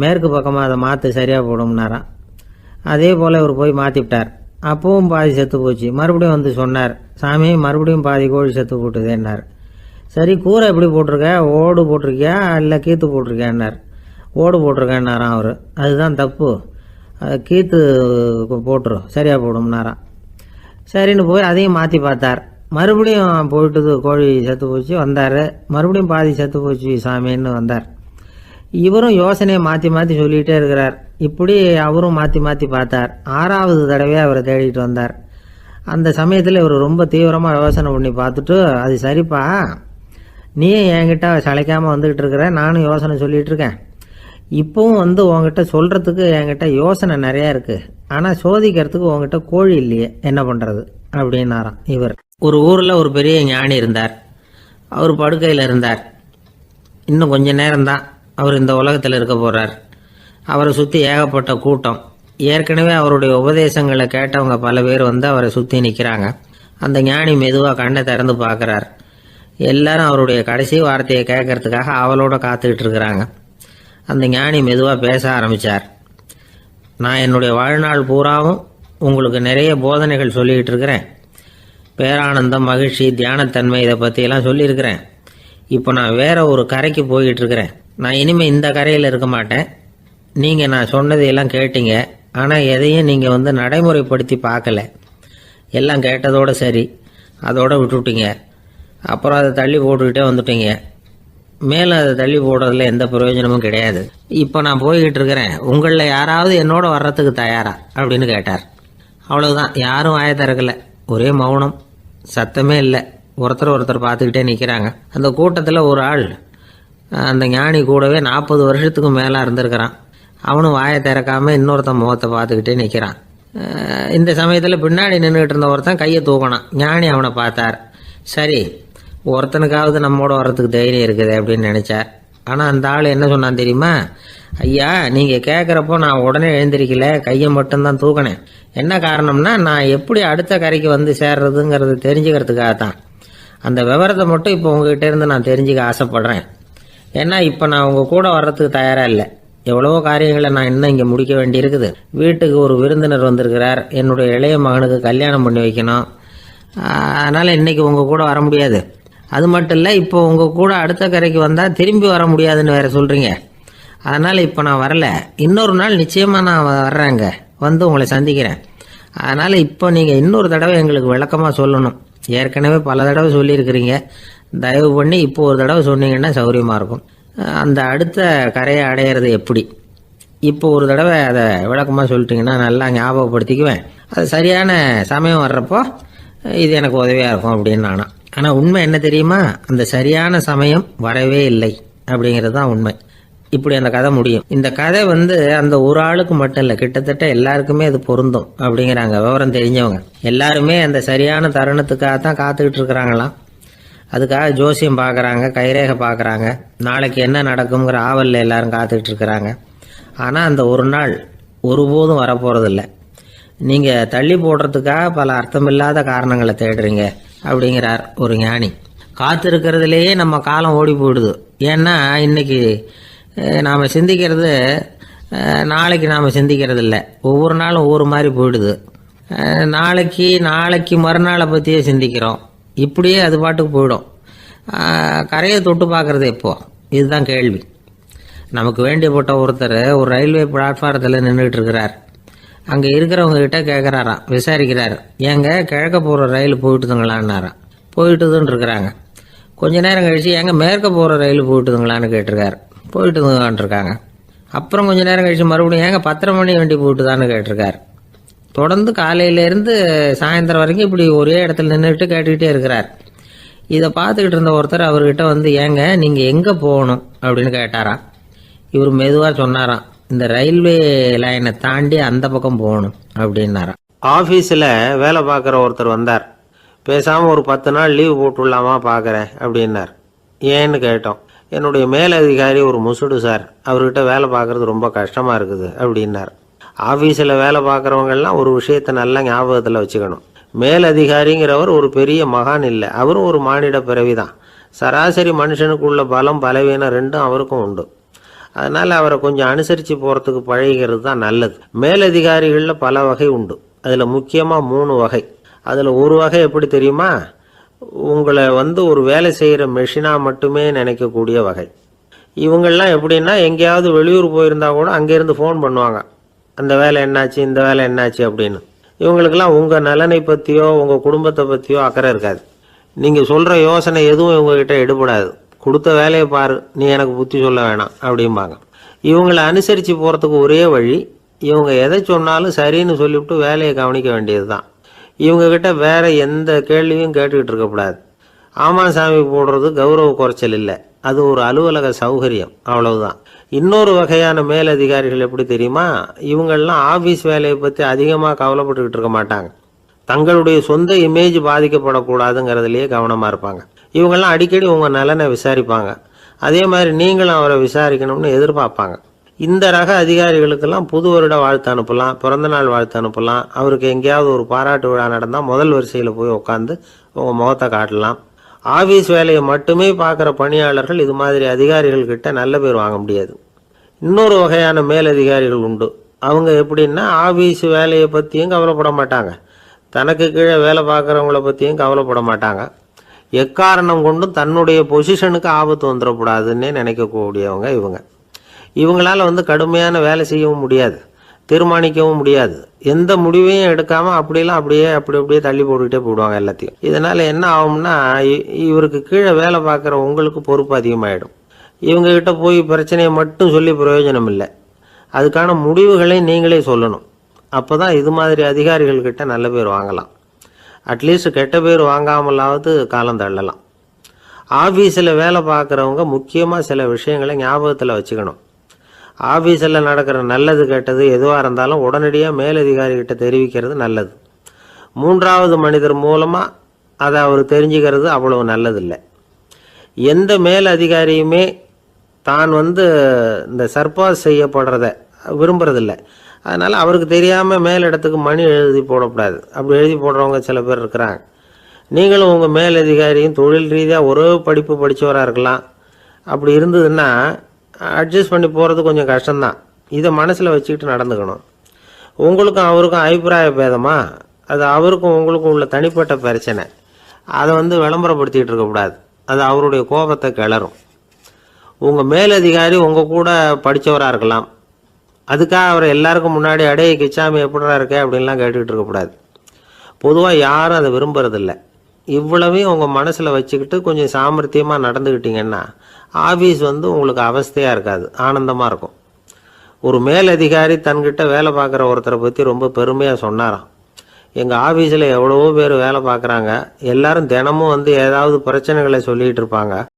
மேற்கு பக்கமாக அதை மாற்று, சரியாக போடும்னாராம். அதே போல் இவர் போய் மாற்றிவிட்டார். அப்பவும் பாதி செத்து போச்சு. மறுபடியும் சொன்னார், சாமி மறுபடியும் பாதி கோழி செத்து போட்டுதேன்னார். சரி, கூரை எப்படி போட்டிருக்க, ஓடு போட்டிருக்கியா இல்லை கீத்து போட்டிருக்கியான்னார். ஓடு போட்டிருக்கேன்னாராம் அவர். அதுதான் தப்பு, கீத்து போட்டுரும், சரியாக போடும்னாராம். சரின்னு போய் அதையும் மாற்றி பார்த்தார். மறுபடியும் போயிட்டுது, கோழி செத்து போச்சு. வந்தார். மறுபடியும் பாதி செத்து போச்சு சாமின்னு வந்தார். இவரும் யோசனையை மாற்றி மாற்றி சொல்லிகிட்டே இருக்கிறார். இப்படி அவரும் மாற்றி மாற்றி பார்த்தார். 6வது தடவையாக அவரை தேடிட்டு வந்தார். அந்த சமயத்தில் இவர் ரொம்ப தீவிரமாக யோசனை பண்ணி பார்த்துட்டு, அது சரிப்பா, நீயும் என்கிட்ட சளைக்காமல் வந்துக்கிட்டு இருக்கிற, நானும் யோசனை சொல்லிகிட்டு இருக்கேன். இப்போவும் உங்ககிட்ட சொல்கிறதுக்கு என்கிட்ட யோசனை நிறையா இருக்குது. ஆனால் சோதிக்கிறதுக்கு உங்ககிட்ட கோழி இல்லையே, என்ன பண்ணுறது அப்படின்னாராம் இவர். ஒரு ஊரில் ஒரு பெரிய ஞானி இருந்தார். அவர் படுக்கையில் இருந்தார். இன்னும் கொஞ்ச நேரம்தான் அவர் இந்த உலகத்தில் இருக்க போகிறார். அவரை சுற்றி ஏகப்பட்ட கூட்டம். ஏற்கனவே அவருடைய உபதேசங்களை கேட்டவங்க பல பேர் அவரை சுற்றி நிற்கிறாங்க. அந்த ஞானி மெதுவாக கண்ணை திறந்து பார்க்குறார். எல்லாரும் அவருடைய கடைசி வார்த்தையை கேட்கறதுக்காக அவளோட காத்துக்கிட்டு இருக்கிறாங்க. அந்த ஞானி மெதுவாக பேச ஆரம்பித்தார். நான் என்னுடைய வாழ்நாள் பூராவும் உங்களுக்கு நிறைய போதனைகள் சொல்லிக்கிட்டு இருக்கிறேன். பேரானந்தம், மகிழ்ச்சி, தியானத்தன்மை, இதை பற்றியெல்லாம் சொல்லியிருக்கிறேன். இப்போ நான் வேற ஒரு கரைக்கு போய்கிட்டு இருக்கிறேன். நான் இனிமேல் இந்த கரையில் இருக்க மாட்டேன். நீங்கள் நான் சொன்னதையெல்லாம் கேட்டீங்க, ஆனால் எதையும் நீங்கள் நடைமுறைப்படுத்தி பார்க்கல. எல்லாம் கேட்டதோடு சரி, அதோடு விட்டுவிட்டீங்க. அப்புறம் அதை தள்ளி போட்டுக்கிட்டே வந்துட்டீங்க. மேலும் அதை தள்ளி போடுறதுல எந்த பிரயோஜனமும் கிடையாது. இப்போ நான் போய்கிட்டு இருக்கிறேன். உங்களில் யாராவது என்னோட வர்றதுக்கு தயாரா அப்படின்னு கேட்டார். அவ்வளவுதான். யாரும் வாயை திறக்கல. ஒரே மௌனம், சத்தமே இல்லை. ஒருத்தர் பார்த்துக்கிட்டே நிற்கிறாங்க. அந்த கூட்டத்தில் ஒரு ஆள் அந்த ஞானி கூடவே 40 வருஷத்துக்கு மேலே இருந்திருக்கிறான். அவனும் வாயை திறக்காமல் இன்னொருத்தன் முகத்தை பார்த்துக்கிட்டே நிற்கிறான். இந்த சமயத்தில் பின்னாடி நின்றுக்கிட்டு இருந்த ஒருத்தன் கையை தூக்கினான். ஞானி அவனை பார்த்தார். சரி, ஒருத்தனுக்காவது நம்மோட வர்றதுக்கு தைரியம் இருக்குது அப்படின்னு நினச்சார். ஆனால் அந்த ஆள் என்ன சொன்னான் தெரியுமா? ஐயா, நீங்கள் கேட்குறப்போ நான் உடனே எழுந்திருக்கல, கையை மட்டும்தான் தூக்கினேன். என்ன காரணம்னா, நான் எப்படி அடுத்த கரைக்கு சேர்றதுங்கிறது தெரிஞ்சுக்கிறதுக்காக தான். அந்த விவரத்தை மட்டும் இப்போ உங்ககிட்ட இருந்து நான் தெரிஞ்சுக்க ஆசைப்படுறேன். ஏன்னா இப்போ நான் உங்கள் கூட வர்றதுக்கு தயாராக இல்லை. எவ்வளவோ காரியங்களை நான் இன்னும் இங்கே முடிக்க வேண்டியிருக்குது. வீட்டுக்கு ஒரு விருந்தினர் வந்திருக்கிறார். என்னுடைய இளைய மகனுக்கு கல்யாணம் பண்ணி வைக்கணும். அதனால் இன்றைக்கி உங்கள் கூட வர முடியாது. அது மட்டும் இல்லை, இப்போ உங்கள் கூட அடுத்த கரைக்கு வந்தால் திரும்பி வர முடியாதுன்னு வேறு சொல்கிறீங்க. அதனால் இப்போ நான் வரல. இன்னொரு நாள் நிச்சயமாக நான் வர்றேங்க, உங்களை சந்திக்கிறேன். அதனால் இப்போ நீங்கள் இன்னொரு தடவை எங்களுக்கு விளக்கமாக சொல்லணும். ஏற்கனவே பல தடவை சொல்லியிருக்கிறீங்க. தயவு பண்ணி இப்போ ஒரு தடவை சொன்னீங்கன்னா சௌகரியமாக இருக்கும். அந்த அடுத்த கரையை அடையிறது எப்படி? இப்போ ஒரு தடவை அதை விளக்கமாக சொல்லிட்டிங்கன்னா நல்லா ஞாபகப்படுத்திக்குவேன். அது சரியான சமயம் வர்றப்போ இது எனக்கு உதவியாக இருக்கும் அப்படின்னு நானா. ஆனால் உண்மை என்ன தெரியுமா, அந்த சரியான சமயம் வரவே இல்லை அப்படிங்கிறது தான் உண்மை. இப்படி அந்த கதை முடியும். இந்த கதை அந்த ஒரு ஆளுக்கு மட்டும் இல்லை, கிட்டத்தட்ட எல்லாருக்குமே அது பொருந்தும் அப்படிங்கிறாங்க விவரம் தெரிஞ்சவங்க. எல்லாருமே அந்த சரியான தருணத்துக்காக தான் காத்துக்கிட்டு இருக்கிறாங்களாம். அதுக்காக ஜோசியம் பார்க்குறாங்க, கைரேகை பார்க்குறாங்க, நாளைக்கு என்ன நடக்குங்கிற ஆவலில் எல்லாரும் காத்துக்கிட்டு இருக்கிறாங்க. ஆனால் அந்த ஒரு நாள் ஒருபோதும் வரப்போகிறதில்ல. நீங்கள் தள்ளி போடுறதுக்காக பல அர்த்தமில்லாத காரணங்களை தேடுறீங்க அப்படிங்கிறார் ஒரு ஞானி. காத்திருக்கிறதுலேயே நம்ம காலம் ஓடி போயிடுது. ஏன்னா இன்னைக்கு நாம் சிந்திக்கிறது நாளைக்கு நாம் சிந்திக்கிறது இல்லை. ஒவ்வொரு நாளும் ஒவ்வொரு மாதிரி போயிடுது. நாளைக்கு மறுநாளை பற்றியே சிந்திக்கிறோம். இப்படியே அது பாட்டுக்கு போயிடும். கரையை தொட்டு பார்க்குறது எப்போ, இதுதான் கேள்வி. நமக்கு வேண்டியப்பட்ட ஒருத்தர் ஒரு ரயில்வே பிளாட்ஃபாரத்தில் நின்றுட்டு இருக்கிறார். அங்கே இருக்கிறவங்க கிட்ட கேட்குறாராம், விசாரிக்கிறார், ஏங்க கிழக்க போகிற ரயில் போயிட்டுதுங்களான்னாராம். போயிட்டுதுன்னு இருக்கிறாங்க. கொஞ்ச நேரம் கழிச்சு ஏங்க மேற்க போகிற ரயில் போயிட்டுதுங்களான்னு கேட்டிருக்காரு. போயிட்டுதுங்களான் இருக்காங்க. அப்புறம் கொஞ்ச நேரம் கழிச்சு மறுபடியும் ஏங்க 10:30 மணி வண்டி போயிட்டுதான்னு கேட்டிருக்காரு. தொடர்ந்து காலையிலேருந்து சாயந்தரம் வரைக்கும் இப்படி ஒரே இடத்துல நின்றுட்டு கேட்டுக்கிட்டே இருக்கிறார். இதை பார்த்துக்கிட்டு இருந்த ஒருத்தர் அவர்கிட்ட ஏங்க நீங்கள் எங்கே போகணும் அப்படின்னு கேட்டாராம். இவர் மெதுவாக சொன்னாராம், இந்த ரயில்வே லைனை தாண்டி அந்த பக்கம் போகணும் அப்படின்னாராம். ஆஃபீஸில் வேலை பார்க்குற ஒருத்தர் வந்தார். பேசாமல் ஒரு 10 நாள் லீவு போட்டுடலாமா பார்க்குறேன் அப்படின்னார். ஏன்னு கேட்டோம். என்னுடைய மேலதிகாரி ஒரு முசுடு சார், அவர்கிட்ட வேலை பார்க்குறது ரொம்ப கஷ்டமாக இருக்குது அப்படின்னார். ஆஃபீஸில் வேலை பார்க்குறவங்கெல்லாம் ஒரு விஷயத்தை நல்லா ஞாபகத்தில் வச்சுக்கணும். மேலதிகாரிங்கிறவர் ஒரு பெரிய மகான் இல்லை, அவரும் ஒரு மானிட பிறவி தான். சராசரி மனுஷனுக்குள்ள பலம் பலவீனம் ரெண்டும் அவருக்கும் உண்டு. அதனால் அவரை கொஞ்சம் அனுசரித்து போகிறதுக்கு பழகிறது தான் நல்லது. மேலதிகாரிகளில் பல வகை உண்டு. அதில் முக்கியமாக 3 வகை. அதில் ஒரு வகை எப்படி தெரியுமா, உங்களை ஒரு வேலை செய்கிற மெஷினாக மட்டுமே நினைக்கக்கூடிய வகை. இவங்கெல்லாம் எப்படின்னா, எங்கேயாவது வெளியூர் போயிருந்தா கூட அங்கேருந்து ஃபோன் பண்ணுவாங்க, அந்த வேலை என்னாச்சு, இந்த வேலை என்னாச்சு அப்படின்னு. இவங்களுக்கெல்லாம் உங்கள் நலனை பற்றியோ உங்கள் குடும்பத்தை பற்றியோ அக்கறை இருக்காது. நீங்கள் சொல்கிற யோசனை எதுவும் இவங்ககிட்ட எடுபடாது. கொடுத்த வேலையை பாரு, நீ எனக்கு புத்தி சொல்ல வேணாம் அப்படிம்பாங்க. இவங்களை அனுசரித்து போகிறதுக்கு ஒரே வழி, இவங்க எதை சொன்னாலும் சரின்னு சொல்லிவிட்டு வேலையை கவனிக்க வேண்டியது தான். இவங்ககிட்ட வேற எந்த கேள்வியும் கேட்டுக்கிட்டு இருக்கக்கூடாது. ஆமாம் சாமி போடுறது கௌரவ குறைச்சல் இல்லை, அது ஒரு அலுவலக சௌகரியம், அவ்வளவுதான். இன்னொரு வகையான மேலதிகாரிகள் எப்படி தெரியுமா, இவங்கெல்லாம் ஆஃபீஸ் வேலையை பற்றி அதிகமாக கவலைப்பட்டுக்கிட்டு இருக்க மாட்டாங்க. தங்களுடைய சொந்த இமேஜ் பாதிக்கப்படக்கூடாதுங்கிறதுலையே கவனமாக இருப்பாங்க. இவங்கெல்லாம் அடிக்கடி உங்கள் நலனை விசாரிப்பாங்க. அதே மாதிரி நீங்களும் அவரை விசாரிக்கணும்னு எதிர்பார்ப்பாங்க. இந்த ரக அதிகாரிகளுக்கெல்லாம் புது வருட வாழ்த்து அனுப்பலாம், பிறந்தநாள் வாழ்த்து அனுப்பலாம். அவருக்கு எங்கேயாவது ஒரு பாராட்டு விழா நடந்தால் முதல் வரிசையில் போய் உட்காந்து உங்கள் முகத்தை காட்டலாம். ஆஃபீஸ் வேலையை மட்டுமே பார்க்குற பணியாளர்கள் இது மாதிரி அதிகாரிகள்கிட்ட நல்ல பேர் வாங்க முடியாது. இன்னொரு வகையான மேலதிகாரிகள் உண்டு. அவங்க எப்படின்னா, ஆஃபீஸ் வேலையை பற்றியும் கவலைப்பட மாட்டாங்க, தனக்கு கீழே வேலை பார்க்குறவங்கள பற்றியும் கவலைப்பட மாட்டாங்க. எக்காரணம் கொண்டும் தன்னுடைய பொசிஷனுக்கு ஆபத்து வந்துடக்கூடாதுன்னே நினைக்கக்கூடியவங்க இவங்க. இவங்களால் கடுமையான வேலை செய்யவும் முடியாது, தீர்மானிக்கவும் முடியாது. எந்த முடிவையும் எடுக்காமல் அப்படியே தள்ளி போட்டுக்கிட்டே போயிடுவாங்க எல்லாத்தையும். இதனால் என்ன ஆகும்னா, இவருக்கு கீழே வேலை பார்க்குற உங்களுக்கு பொறுப்பு அதிகமாகிடும். இவங்ககிட்ட போய் பிரச்சனையை மட்டும் சொல்லி பிரயோஜனம் இல்லை, அதுக்கான முடிவுகளை நீங்களே சொல்லணும். அப்போ தான் இது மாதிரி அதிகாரிகள்கிட்ட நல்ல பேர் வாங்கலாம். அட்லீஸ்ட் கெட்ட பேர் வாங்காமலாவது காலம் தள்ளலாம். ஆஃபீஸில் வேலை பார்க்குறவங்க முக்கியமாக சில விஷயங்களை ஞாபகத்தில் வச்சுக்கணும். ஆஃபீஸில் நடக்கிற நல்லது கெட்டது எதுவாக இருந்தாலும் உடனடியாக மேலதிகாரிகிட்ட தெரிவிக்கிறது நல்லது. 3வது மனிதர் மூலமாக அதை அவர் தெரிஞ்சுக்கிறது அவ்வளவு நல்லதில்லை. எந்த மேலதிகாரியுமே தான் இந்த சர்பாஸ் செய்யப்படுறத விரும்புறதில்லை. அதனால் அவருக்கு தெரியாமல் மேலிடத்துக்கு மணி எழுதி போடக்கூடாது. அப்படி எழுதி போடுறவங்க சில பேர் இருக்கிறாங்க. நீங்களும் உங்கள் மேலதிகாரியும் தொழில் ரீதியாக ஒரே படிப்பு படித்தவராக இருக்கலாம். அப்படி இருந்ததுன்னா அட்ஜஸ்ட் பண்ணி போகிறது கொஞ்சம் கஷ்டம்தான். இதை மனசில் வச்சுக்கிட்டு நடந்துக்கணும். உங்களுக்கும் அவருக்கும் அபிப்பிராய பேதமா, அது அவருக்கும் உங்களுக்கும் உள்ள தனிப்பட்ட பிரச்சனை. அதை விளம்பரப்படுத்திக்கிட்டு இருக்கக்கூடாது, அது அவருடைய கோபத்தை கிளறும். உங்கள் மேலதிகாரி உங்கள் கூட படித்தவராக இருக்கலாம், அதுக்காக அவரை எல்லாருக்கும் முன்னாடி அடைய கிச்சாமி எப்படிடா இருக்க அப்படின்லாம் கேட்டுக்கிட்டு இருக்கக்கூடாது. பொதுவாக யாரும் அதை விரும்புறதில்லை. இவ்வளவையும் உங்கள் மனசில் வச்சுக்கிட்டு கொஞ்சம் சாமர்த்தியமாக நடந்துக்கிட்டிங்கன்னா ஆஃபீஸ் உங்களுக்கு அவஸ்தையாக இருக்காது, ஆனந்தமாக இருக்கும். ஒரு மேலதிகாரி தன்கிட்ட வேலை பார்க்குற ஒருத்தரை பற்றி ரொம்ப பெருமையாக சொன்னாராம். எங்கள் ஆஃபீஸில் எவ்வளவோ பேர் வேலை பார்க்குறாங்க, எல்லாரும் தினமும் வந்து ஏதாவது பிரச்சனைகளை சொல்லிகிட்டு இருப்பாங்க.